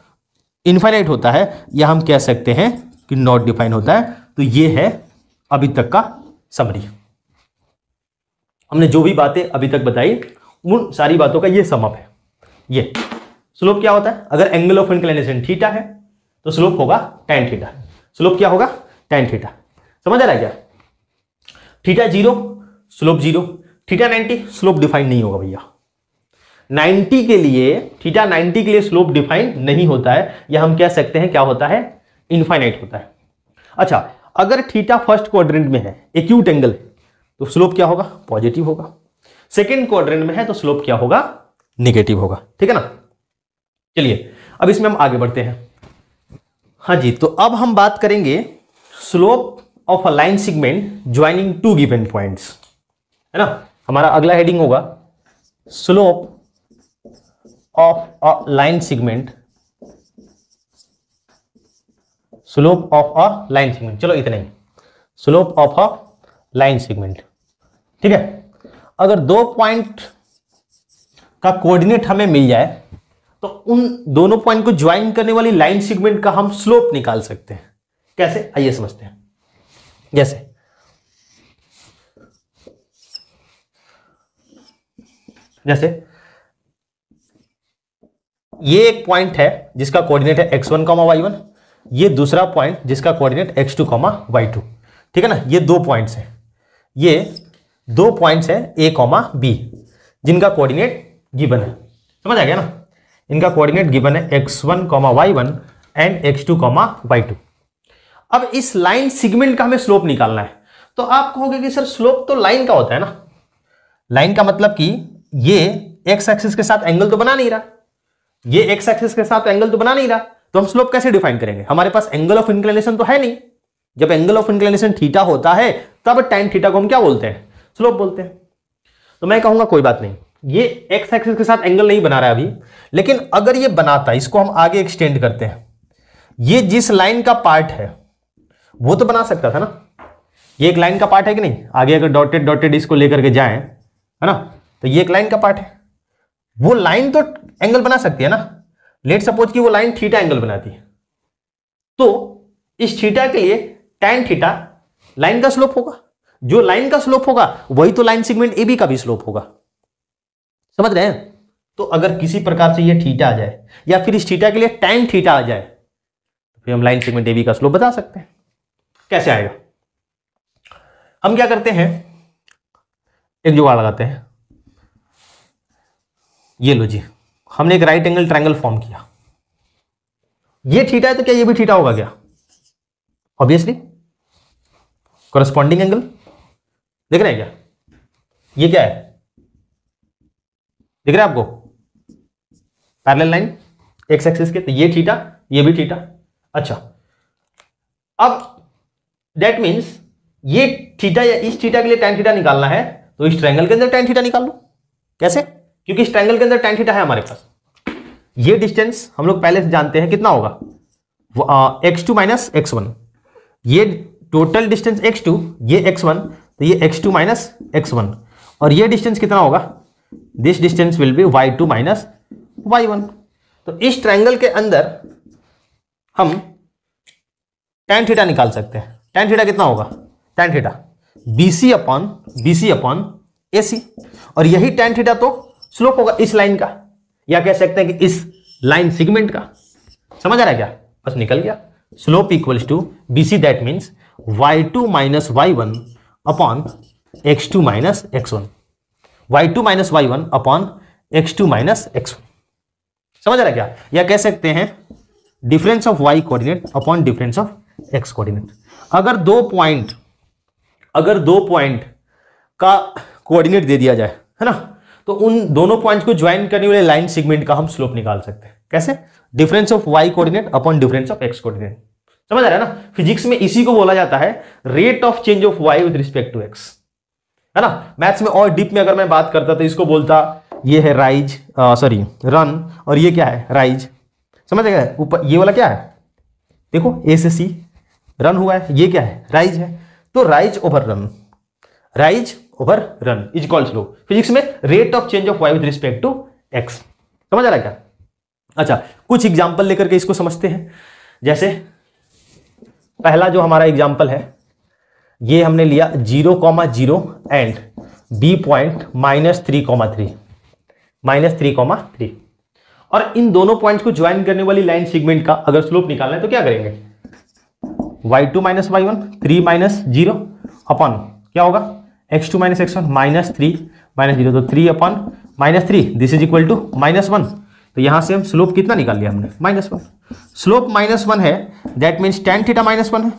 इनफाइनाइट होता है, या हम कह सकते हैं कि नॉट डिफाइन होता है। तो ये है अभी तक का समरी, हमने जो भी बातें अभी तक बताई उन सारी बातों का ये सम अप है। ये स्लोप क्या होता है, अगर एंगल ऑफ इंक्लिनेशन थीटा है तो स्लोप होगा tan थीटा, स्लोप क्या होगा, tan थीटा। समझ आ रहा है क्या, theta 0 slope 0, theta 90 slope define नहीं होगा भैया, 90 के लिए थीटा 90 के लिए स्लोप डिफाइन नहीं होता है, या हम कह सकते हैं क्या होता है, इनफाइनाइट होता है। अच्छा, अगर थीटा फर्स्ट क्वाड्रेंट में है, एक्यूट एंगल, तो स्लोप क्या होगा, पॉजिटिव होगा, सेकंड क्वाड्रेंट में है तो स्लोप क्या होगा, नेगेटिव होगा, ठीक है ना। चलिए अब इसमें हम आगे बढ़ते हैं। हाँ जी, तो अब हम बात करेंगे slope of a line segment joining two given points, है ना। हमारा अगला हेडिंग होगा slope of a line segment, चलो इतना ही, slope of a line segment, ठीक है। अगर दो पॉइंट का कोऑर्डिनेट हमें मिल जाए तो उन दोनों पॉइंट को ज्वाइन करने वाली लाइन सेगमेंट का हम स्लोप निकाल सकते हैं। कैसे, आइए समझते हैं। जैसे ये एक पॉइंट है जिसका कोऑर्डिनेट है x1, y1, ये दूसरा पॉइंट जिसका कोऑर्डिनेट x2, y2, ठीक है ना। ये दो पॉइंट्स हैं, a, b, जिनका कोऑर्डिनेट गिवन है, समझ आ गया ना। इनका कोऑर्डिनेट गिवन है x1, y1 and x2, y2। अब इस लाइन सेगमेंट का हमें स्लोप निकालना है, तो आप कहोगे कि सर स्लोप तो लाइन का होता है ना, लाइन का मतलब कि ये x एक्सिस के साथ एंगल तो बना नहीं रहा, तो हम स्लोप कैसे डिफाइन करेंगे, हमारे पास एंगल ऑफ इंक्लिनेशन तो है नहीं। जब एंगल ऑफ इंक्लिनेशन थीटा होता है तब tan थीटा को हम क्या बोलते हैं, स्लोप बोलते हैं। तो मैं कहूंगा कोई बात नहीं, ये x एक्सिस के साथ एंगल नहीं बना रहा है अभी, लेकिन अगर ये बनाता, इसको हम आगे एक्सटेंड करते हैं, ये जिस लाइन का पार्ट है वो तो बना सकता था ना, ये एक लाइन का पार्ट है कि नहीं, आगे अगर डॉटेड इसको लेकर के जाएं, है ना, तो ये एक लाइन का पार्ट है, वो लाइन तो एंगल बना सकती है ना। लेट सपोज कि वो लाइन थीटा एंगल बनाती है, तो इस थीटा के लिए tan थीटा लाइन का स्लोप होगा, जो लाइन का स्लोप होगा वही तो लाइन सेगमेंट AB का भी स्लोप होगा, समझ रहे हैं। तो अगर किसी प्रकार से ये थीटा आ जाए या फिर इस थीटा के लिए tan थीटा आ जाए तो फिर हम लाइन सेगमेंट AB का स्लोप बता सकते हैं। कैसे आएगा? हम क्या करते हैं, एक जुगाड़ लगाते हैं। ये लो जी, हमने एक राइट एंगल ट्रायंगल फॉर्म किया। ये थीटा है तो क्या ये भी थीटा होगा क्या? ऑब्वियसली कॉरेस्पॉन्डिंग एंगल देख रहे हैं क्या? ये क्या है, दिख रहा है आपको? पैरेलल लाइन एक्स एक्सिस के, तो ये थीटा ये भी थीटा। अच्छा, अब दैट मीन्स ये थीटा या इस थीटा के लिए tan थीटा निकालना है तो इस ट्रायंगल के अंदर tan थीटा निकाल लो। कैसे? क्योंकि इस ट्रायंगल के अंदर tan थीटा है हमारे पास। ये डिस्टेंस हम लोग पहले से जानते हैं कितना होगा, x2 माइनस x1। ये टोटल डिस्टेंस x2, ये x1, तो ये x2 माइनस x1। और ये डिस्टेंस कितना होगा, this distance will be y2 minus y1। तो इस ट्रायंगल के अंदर हम tan थीटा निकाल सकते हैं। tan थीटा कितना होगा, tan theta BC upon AC। और यही tan थीटा तो स्लोप होगा इस लाइन का, या कह सकते हैं कि इस लाइन सेगमेंट का। समझ आ रहा है क्या? बस निकल गया। Slope equals to BC, that means y2 minus y1 upon x2 minus x1। y2 minus y1 upon x2 minus x1। समझ आ रहा है क्या? या कह सकते हैं difference of y coordinate upon difference of x coordinate. अगर दो पॉइंट का कोऑर्डिनेट दे दिया जाए, है ना, तो उन दोनों पॉइंट्स को ज्वाइन करने वाले लाइन सेगमेंट का हम स्लोप निकाल सकते हैं। कैसे? Difference of y coordinate upon difference of x coordinate. समझ आ रहा है ना? फिजिक्स में इसी को बोला जाता है rate of change of y with respect to x, है ना। मैथ्स में और डीप में अगर मैं बात करता तो इसको बोलता ये है रन, और ये क्या है, राइज। समझ गए? ऊपर ये वाला क्या है, देखो A से C रन हुआ है, ये क्या है, राइज है। तो rise over run is equal to physics में rate of change of y with respect to x। समझ आ रहा है क्या? अच्छा, कुछ एग्जांपल लेकर के इसको समझते हैं। जैसे पहला जो हमारा एग्जांपल है, ये हमने लिया 0,0 एंड B पॉइंट -3,3 और इन दोनों पॉइंट्स को ज्वाइन करने वाली लाइन सेगमेंट का अगर स्लोप निकालना है तो क्या करेंगे, y2 minus y1 3 minus 0 upon क्या होगा x2 माइनस x1 -3 माइनस 0, तो 3 upon -3 this is equal to -1। तो यहां से हम स्लोप कितना निकाल लिया हमने, -1। स्लोप -1 है, दैट मीन्स tan थीटा -1 है,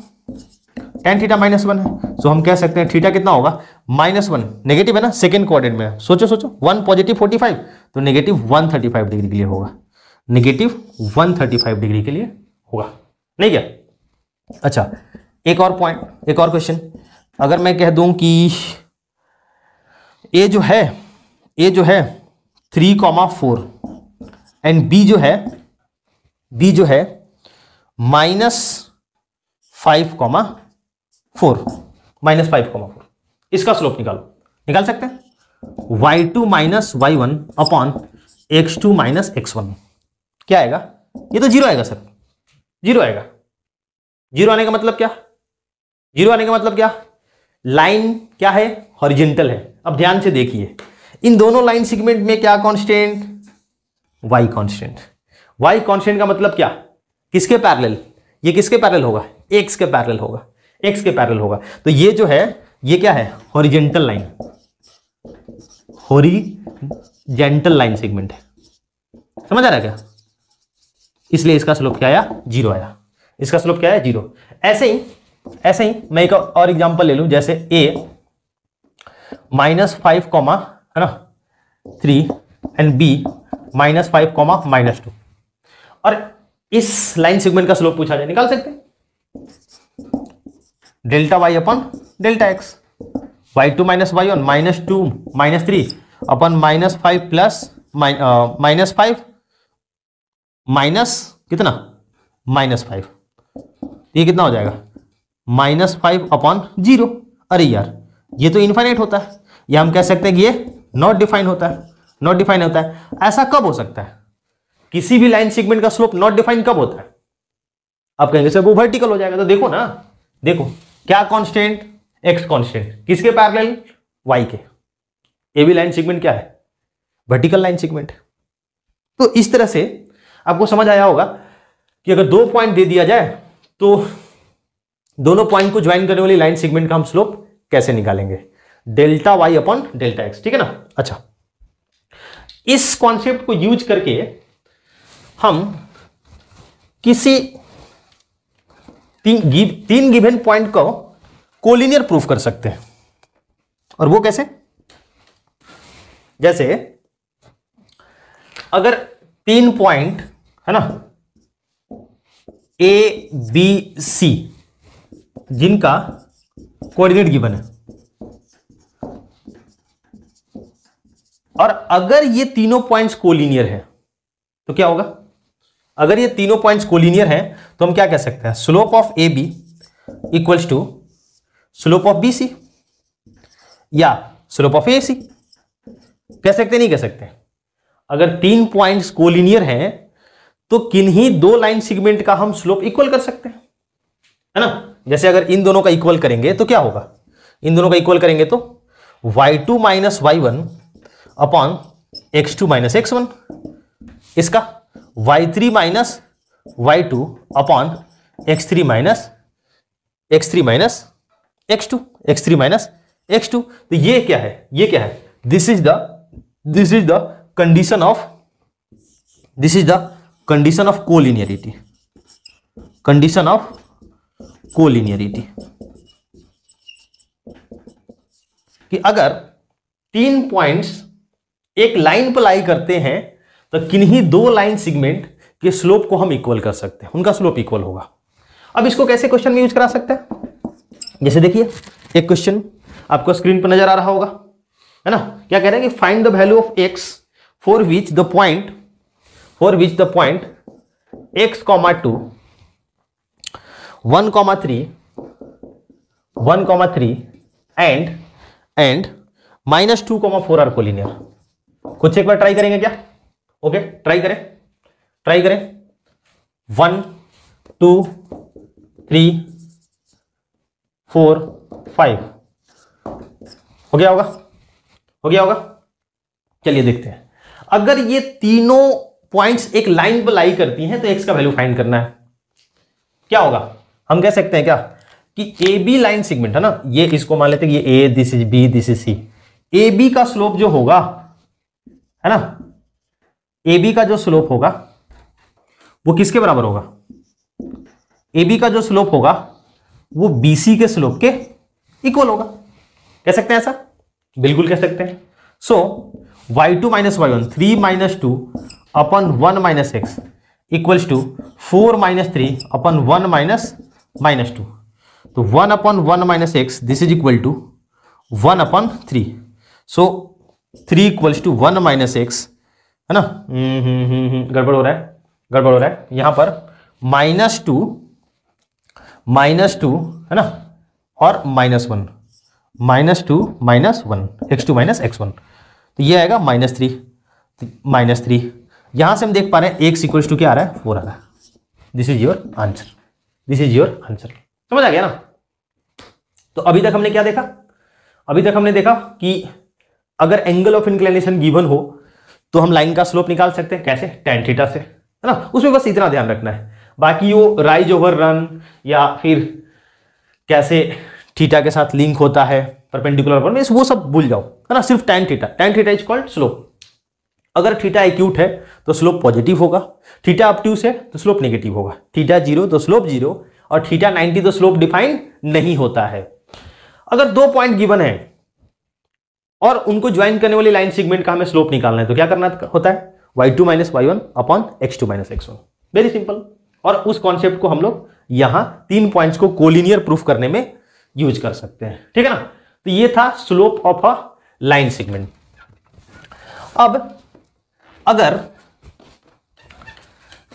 tan थीटा -1 है। सो हम कह सकते हैं थीटा कितना होगा, -1। नेगेटिव है ना, सेकेंड क्वाड्रेंट में। सोचो 1 पॉजिटिव 45 तो नेगेटिव 135 डिग्री के लिए होगा, नेगेटिव 135 डिग्री के लिए होगा, नहीं क्या? अच्छा, एक और पॉइंट, एक और क्वेश्चन। अगर मैं कह दूं कि ए जो है 3,4 एंड बी जो है -5,4 इसका स्लोप निकाल सकते हैं। y2 minus y1 upon x2 minus x1 क्या आएगा, ये तो जीरो आएगा सर, जीरो आएगा। जीरो आने का मतलब क्या, लाइन क्या है, हॉरिजॉन्टल है। अब ध्यान से देखिए, इन दोनों लाइन सेगमेंट में क्या constant, y constant. y constant का मतलब क्या, किसके पैरेलल, ये किसके पैरेलल होगा, x के पैरेलल होगा। तो ये जो है ये क्या है, हॉरिजॉन्टल लाइन सेगमेंट है। समझ आ रहा है क्या? इसलिए इसका स्लोप क्या आया, जीरो आया। इसका स्लोप क्या है, जीरो। ऐसे ही मैं एक और एग्जांपल ले लूं, जैसे a -5, है ना 3 एंड b -5, -2 और इस लाइन सेगमेंट का स्लोप पूछा जाए, निकाल सकते हैं। Delta y upon delta x, y2 minus y1 -2 -3 upon -5 plus -5 minus कितना, -5, ये कितना हो जाएगा, -5 अपॉन 0। अरे यार ये तो इनफाइनाइट होता है, या हम कह सकते हैं कि ये नॉट डिफाइन होता है। ऐसा कब हो सकता है, किसी भी लाइन सेगमेंट का स्लोप नॉट डिफाइन कब होता है? आप कहेंगे सर वो वर्टिकल हो जाएगा। तो देखो क्या कांस्टेंट, x कांस्टेंट, किसके पैरेलल, y के। ये भी लाइन सेगमेंट क्या है, वर्टिकल लाइन सेगमेंट। तो इस तरह से आपको समझ आया होगा कि अगर 2 पॉइंट दे दिया जाए तो दोनों पॉइंट को ज्वाइन करने वाली लाइन सेगमेंट का हम स्लोप कैसे निकालेंगे, delta Y upon delta X, ठीक है ना। अच्छा, इस कॉन्सेप्ट को यूज करके हम किसी तीन गिवन पॉइंट को कोलिनियर प्रूफ कर सकते हैं। और वो कैसे? जैसे अगर 3 पॉइंट है ना ए बी सी जिनका कोऑर्डिनेट गिवन है, और अगर ये तीनों पॉइंट्स कोलिनियर है तो क्या होगा? अगर ये तीनों पॉइंट्स कोलिनियर हैं तो हम क्या कह सकते हैं, slope of A B equals to slope of B C या स्लोप ऑफ ए सी। कह सकते नहीं कह सकते? अगर 3 पॉइंट्स कोलिनियर हैं तो किन्हीं 2 लाइन सेगमेंट का हम स्लोप इक्वल कर सकते हैं, है ना। जैसे अगर इन दोनों का इक्वल करेंगे तो क्या होगा, इन दोनों का इक्वल करेंगे तो y2 minus y1 upon x2 minus x1, इसका y3 minus y2 upon x3 minus x3 minus x2, x3 minus x2। तो ये क्या है, ये क्या है? This is the condition of collinearity, condition of collinearity, कि अगर 3 पॉइंट्स एक लाइन पर लाई करते हैं तो किन्हीं 2 लाइन सेगमेंट के स्लोप को हम इक्वल कर सकते हैं, उनका स्लोप इक्वल होगा। अब इसको कैसे क्वेश्चन में यूज करा सकते हैं? जैसे देखिए एक क्वेश्चन आपको स्क्रीन पर नजर आ रहा होगा, है ना। क्या कह रहे हैं कि find the value of X for which the point x, 2 1, 3 and -2, 4 are collinear. कुछ एक बार ट्राई करेंगे क्या? ओके, ट्राई करें 1, 2, 3, 4, 5 हो गया होगा। चलिए देखते हैं, अगर ये तीनों पॉइंट्स एक लाइन पर लाई करती हैं तो एक्स का वैल्यू फाइंड करना है। क्या होगा? हम कह सकते हैं क्या कि ए बी लाइन सेगमेंट है ना, ये इसको मान लेते हैं कि ये A, this is B, this is C. A B का स्लोप जो होगा, है ना, ए बी का जो स्लोप होगा वो किसके बराबर होगा? ए बी का जो स्लोप होगा वो बी सी के स्लोप के इक्वल होगा। कह सकते हैं ऐसा? बिल्कुल कह सकते हैं। So y2 minus y1 3 minus 2 upon 1 minus X equals to 4 minus 3 upon 1 minus 2। तो 1 upon 1 minus X this is equal to 1 upon 3। So 3 equals to 1 minus X, है ना। गड़बड़ हो रहा है यहां पर -2 है ना, और -1 -2 -1 x2 माइनस x1, तो ये आएगा -3 यहां से हम देख पा रहे हैं x इक्वल्स टू क्या आ रहा है, 4 आ रहा है। This is your answer. समझ आ गया ना। तो अभी तक हमने क्या देखा? अभी तक हमने देखा कि अगर एंगल ऑफ इंक्लिनेशन गिवन हो तो हम लाइन का स्लोप निकाल सकते हैं। कैसे? tan थीटा से, है ना। उसमें बस इतना ध्यान रखना है, बाकी वो राइज ओवर रन या फिर कैसे थीटा के साथ लिंक होता है परपेंडिकुलर पर, वो सब भूल जाओ, है ना। सिर्फ tan theta is called slope. अगर थीटा एक्यूट है तो स्लोप पॉजिटिव होगा, थीटा ऑब्ट्यूस है तो स्लोप नेगेटिव होगा, थीटा 0 तो स्लोप 0, और थीटा 90 तो स्लोप डिफाइन नहीं होता है। अगर 2 पॉइंट गिवन है और उनको ज्वाइन करने वाली लाइन सेगमेंट का हमें स्लोप निकालना है तो क्या करना होता है, y2 minus y1 upon x2 minus x1। Very simple. और उस कॉन्सेप्ट को हम लोग यहां 3 पॉइंट्स को कोलिनियर प्रूफ करने में यूज कर सकते हैं, ठीक है ना। तो ये था slope of a line segment. अब अगर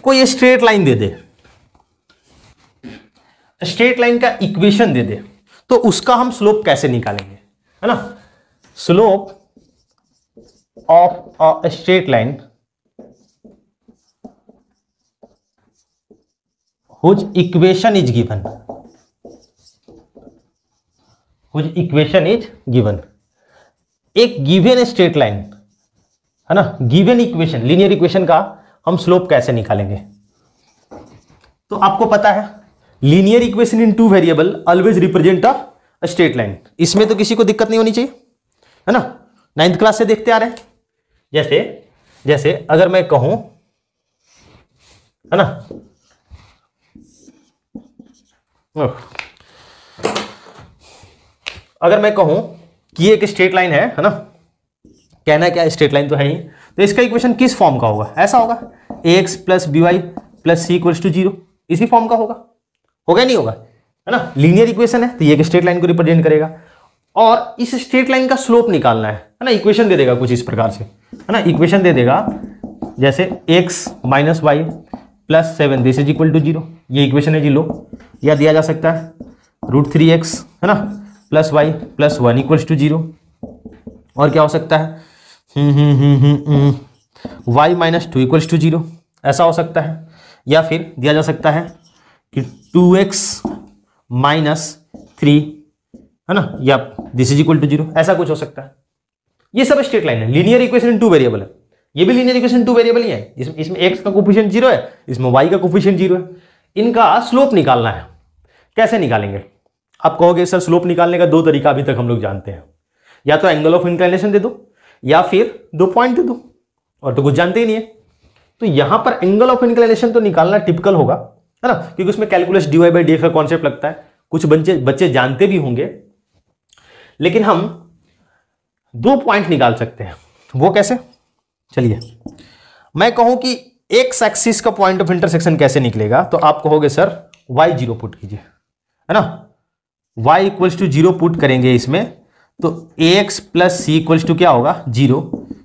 कोई स्ट्रेट लाइन दे दे, स्ट्रेट लाइन का इक्वेशन दे दे, तो उसका हम स्लोप कैसे निकालेंगे, है ना। Slope of a straight line whose equation is given, एक गिवन स्ट्रेट लाइन, है ना, गिवन इक्वेशन, लीनियर इक्वेशन का हम स्लोप कैसे निकालेंगे। तो आपको पता है linear equation in two variable always represent a straight line. इसमें तो किसी को दिक्कत नहीं होनी चाहिए, है ना, 9th क्लास से देखते आ रहे हैं। जैसे अगर मैं कहूं, है ना, अगर मैं कहूं कि ये एक स्ट्रेट लाइन है ना, कहना क्या, स्ट्रेट लाइन तो है ही, तो इसका इक्वेशन किस फॉर्म का होगा, ऐसा होगा ax plus B Y plus C equals to 0, इसी फॉर्म का होगा नहीं होगा, है ना, लीनियर इक्वेशन है तो ये एक स्ट्रेट लाइन को रिप्रेजेंट करेगा। और इस स्ट्रेट लाइन का स्लोप निकालना है ना, इक्वेशन दे देगा कुछ इस प्रकार से, है ना, इक्वेशन दे देगा जैसे x minus Y plus 7 this is equal to 0, ये इक्वेशन है जी लो, या दिया जा सकता है √3x, है ना, plus Y plus 1 equals to 0, और क्या हो सकता है y माइनस 2 इक्वल्स टू 0, ऐसा हो सकता है, या फिर दिया जा सकता है कि 2x माइनस 3, है ना, या दिस इज इक्वल टू 0, ऐसा कुछ हो सकता है। ये सब स्ट्रेट लाइन है, linear equation in two variable है, ये भी लीनियर इक्वेशन टू वेरिएबल ही है, इसमें x का कोफिशिएंट 0 है, इसमें y का कोफिशिएंट 0 है। इनका स्लोप निकालना है, कैसे निकालेंगे। आप कहोगे सर स्लोप निकालने का 2 तरीका अभी तक हम लोग जानते हैं, या तो एंगल ऑफ इंक्लिनेशन दे दो या फिर 2 पॉइंट दे दो, और तो कुछ जानते ही नहीं है। तो यहां पर एंगल ऑफ इंक्लिनेशन तो निकालना टिपिकल होगा, है ना, क्योंकि उसमें कैलकुलस dy/dx का कॉन्सेप्ट लगता है, कुछ बच्चे जानते भी होंगे। लेकिन हम 2 पॉइंट निकाल सकते हैं, वो कैसे, चलिए मैं कहूं कि एक्स एक्सिस का पॉइंट ऑफ इंटरसेक्शन कैसे निकलेगा, तो आप कहोगे सर y0 पुट कीजिए, है ना, y इक्वल्स टू 0 पुट करेंगे इसमें, तो ax plus C equals to क्या होगा 0,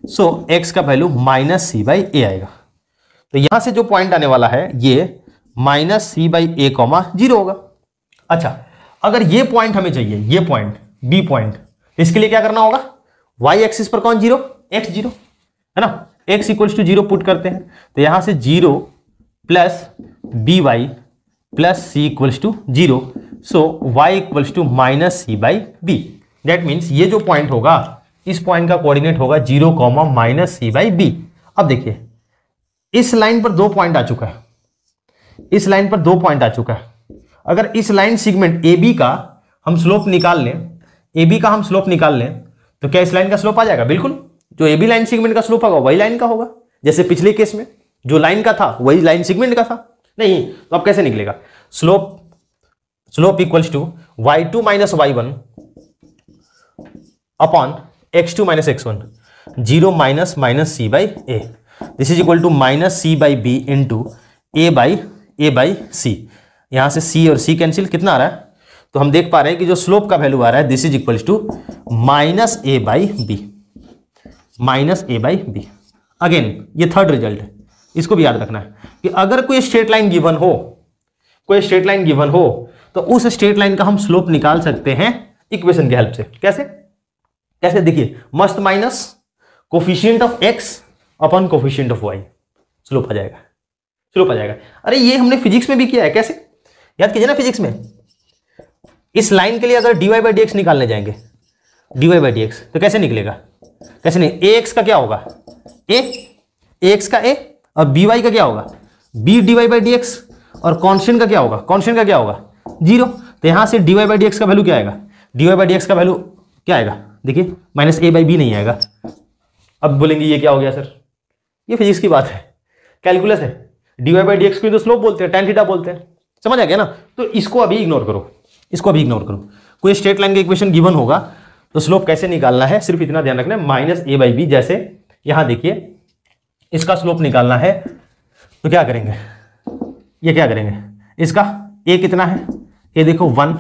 सो x का value minus C by A आएगा। तो यहां से जो पॉइंट आने वाला है ये minus C by A comma 0 होगा। अच्छा, अगर ये पॉइंट हमें चाहिए, ये पॉइंट बी पॉइंट, इसके लिए क्या करना होगा, y एक्सिस पर कौन 0, x0, है ना, x इक्वल्स टू 0 पुट करते हैं, तो यहां से 0 plus B Y plus C equals to 0, so y equals to minus C by B. That means ये जो पॉइंट होगा, इस पॉइंट का कोऑर्डिनेट होगा 0 comma minus C by B. अब देखिए इस लाइन पर 2 पॉइंट आ चुका है, इस लाइन पर 2 पॉइंट आ चुका है। अगर इस लाइन सेगमेंट ए बी का हम स्लोप निकाल लें, ए बी का हम स्लोप निकाल लें, तो क्या इस लाइन का स्लोप आ जाएगा, बिल्कुल जो ए बी लाइन सेगमेंट का स्लोप होगा वही लाइन का होगा, जैसे पिछले केस में जो लाइन का था वही लाइन सेगमेंट का था। नहीं तो अब कैसे निकलेगा, slope equals to y2 minus y1 upon x2 minus x1, 0 minus minus C by A, this is equal to minus C by B into A by C. यहां से c और c कैंसिल, कितना आ रहा है, तो हम देख पा रहे हैं कि जो स्लोप का वैल्यू आ रहा है this is equals to minus A by B, minus A by B. Again ये थर्ड रिजल्ट है, इसको भी याद रखना है कि अगर कोई स्ट्रेट लाइन गिवन हो, कोई स्ट्रेट लाइन गिवन हो, तो उस स्ट्रेट लाइन का हम स्लोप निकाल सकते हैं इक्वेशन की हेल्प से। कैसे कैसे देखिए, मस्त minus coefficient of x upon coefficient of y, slope आ जाएगा, स्लोप आ जाएगा। अरे ये हमने फिजिक्स में भी किया है, कैसे याद कीजिए ना, फिजिक्स में इस लाइन के लिए अगर dy/dx निकालने जाएंगे, dy/dx, तो कैसे निकलेगा, कैसे नहीं, ax का क्या होगा ax का a, और by का क्या होगा b dy/dx, और कांस्टेंट का क्या होगा, कांस्टेंट का क्या होगा 0। तो यहां से dy/dx का वैल्यू क्या आएगा, dy/dx का वैल्यू क्या आएगा, देखिए माइनस a बाई बी नहीं आएगा। अब बोलेंगे ये क्या हो गया सर, ये फिजिक्स की बात है, कैलकुलस है, dy/dx को तो स्लोप बोलते हैं, tan थीटा बोलते हैं, समझ आ गया ना। तो इसको अभी इग्नोर करो, इसको अभी इग्नोर करो। कोई स्ट्रेट लाइन का इक्वेशन गिवन होगा तो स्लोप कैसे निकालना है, सिर्फ इतना ध्यान रखना है, माइनस ए बाई बी। जैसे यहां देखिए इसका स्लोप निकालना है तो क्या करेंगे, ये क्या करेंगे, इसका a कितना है, a देखो 1,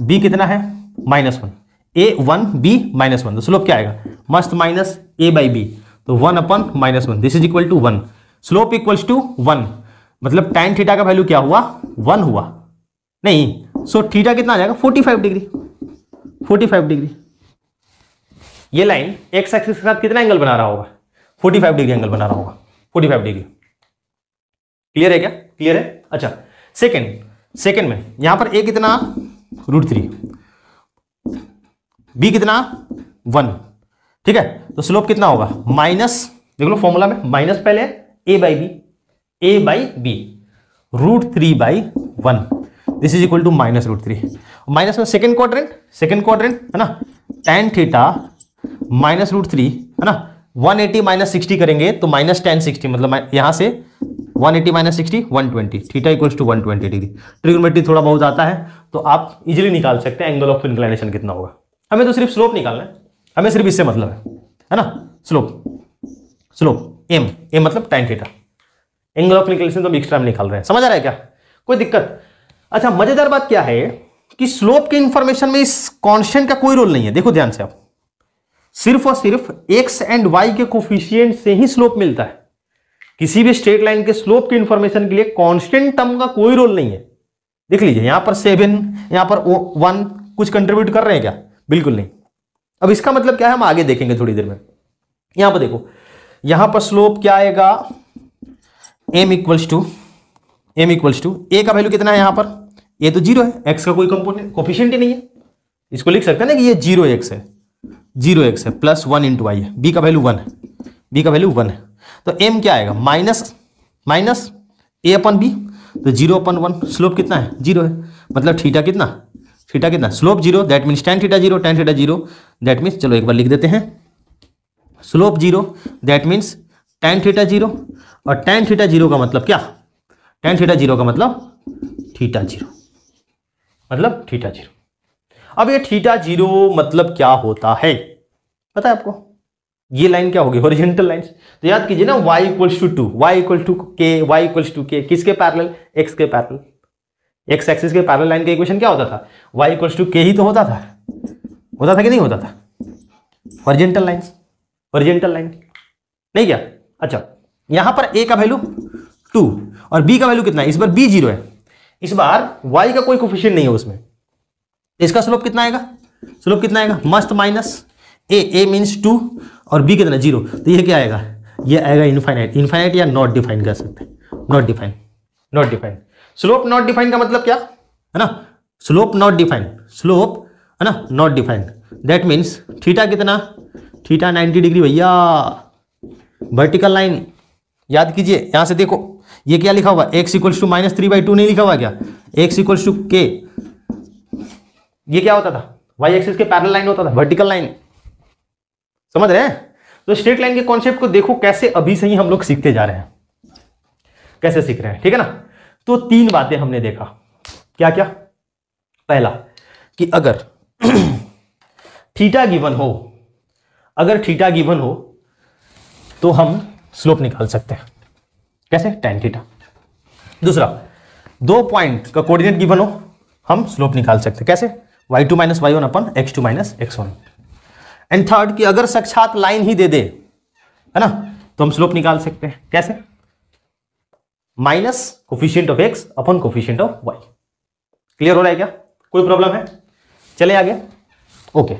b कितना है -1, a 1 b -1, तो स्लोप क्या आएगा, मस्त माइनस a बाई बी, तो 1 upon -1, this is equal to 1, slope equals to 1, मतलब tan थीटा का वैल्यू क्या हुआ 1 हुआ, नहीं सो थीटा कितना आ जाएगा 45 डिग्री, 45 डिग्री। ये लाइन x एक्सिस के साथ कितना एंगल बना रहा होगा, 45 डिग्री एंगल बना रहा होगा, 45 डिग्री। क्लियर है क्या, क्लियर है। अच्छा सेकंड में यहां पर a कितना √3, b कितना 1, ठीक है, तो स्लोप कितना होगा देख लो फॉर्मूला में माइनस पहले है A by B √3/1 this is equal to -√3। Minus में सेकेंड क्वाड्रेंट है ना, tan थीटा -√3 है ना, 180 - 60 करेंगे तो -tan 60, मतलब यहां से 180 - 60 120, theta equals to 120 degree. Trigonometry थोड़ा बहुत आता है तो आप इजीली निकाल सकते हैं एंगल ऑफ इंक्लिनेशन कितना होगा। हमें तो सिर्फ स्लोप निकालना है, हमें सिर्फ इससे मतलब है ना, स्लोप एम मतलब tan theta. Angle of inclination तो एक्स्ट्रा में निकाल रहे हैं, समझ आ रहा है क्या, कोई दिक्कत? अच्छा, मजेदार बात क्या है कि स्लोप के इंफॉर्मेशन में इस कांस्टेंट का कोई रोल नहीं है। देखो ध्यान से, आप सिर्फ और सिर्फ एक्स एंड वाई के कोफिशिएंट से ही स्लोप मिलता है। किसी भी स्ट्रेट लाइन के स्लोप के इंफॉर्मेशन के लिए कांस्टेंट टर्म का कोई रोल नहीं है। देख लीजिए यहां पर 7, यहां पर 1 कुछ कंट्रीब्यूट कर रहे हैं क्या? बिल्कुल नहीं। अब इसका मतलब क्या है हम आगे देखेंगे थोड़ी देर में। यहां पर देखो, यहां पर स्लोप क्या आएगा, m इक्वल्स टू ए का वैल्यू कितना है यहां पर, ए तो 0 है, x का कोई कंपोनेंट कोफिशिएंट ही नहीं है, इसको लिख सकते हैं ना कि ये 0x है प्लस 1 इंटू आई है, b का वैल्यू 1 है, तो m क्या आएगा माइनस a अपन b, तो 0/1, स्लोप कितना है 0 है, मतलब थीटा कितना slope 0, that means tan theta 0 that means, चलो एक बार लिख देते हैं, slope 0 that means tan theta 0, और tan थीटा 0 का मतलब क्या, tan थीटा 0 का मतलब थीटा 0, अब ये थीटा 0 मतलब क्या होता है पता है आपको? ये लाइन क्या होगी, हॉरिजॉन्टल लाइंस। तो याद कीजिए ना, y equals to 2, y equals to k, किसके पैरेलल, x के पैरेलल, x एक्सिस के पैरेलल लाइन का इक्वेशन क्या होता था, y इक्वल्स टू k ही तो होता था कि नहीं होता था? हॉरिजॉन्टल लाइन नहीं क्या? अच्छा, यहां पर a का वैल्यू 2 और b का वैल्यू कितना है, इस बार b 0 है, इस बार y का कोई कोफिशिएंट नहीं है उसमें, इसका स्लोप कितना आएगा, मस्त माइनस a मीन्स 2 और b कितना 0, तो ये क्या आएगा, ये आएगा इनफाइनाइट या नॉट डिफाइन कह सकते हैं, not define. Slope not define का मतलब क्या है ना, slope not define, that means theta कितना, थीटा 90 डिग्री भैया, वर्टिकल लाइन। याद कीजिए, यहां से देखो ये क्या लिखा हुआ, x इक्वल्स टू -3/2 नहीं लिखा हुआ क्या, x इक्वल्स टू k, ये क्या होता था, y एक्सिस के पैरेलल लाइन होता था, वर्टिकल लाइन, समझ रहे हैं? तो स्ट्रेट लाइन के कॉन्सेप्ट को देखो कैसे अभी से ही हम लोग सीखते जा रहे हैं, कैसे सीख रहे हैं, ठीक है ना। तो 3 बातें हमने देखा, क्या क्या, पहला कि अगर थीटा गिवन हो तो हम स्लोप निकाल सकते हैं, कैसे, tan थीटा। दूसरा, 2 पॉइंट का कोऑर्डिनेट गिवन हो, हम स्लोप निकाल सकते हैं, कैसे, y2 - y1 upon x2 - x1। And third कि अगर साक्षात लाइन ही दे दे, है ना, तो हम स्लोप निकाल सकते हैं, कैसे, minus coefficient of x upon coefficient of y। Clear हो रहा है क्या, कोई प्रॉब्लम है? चले आगे, ओके।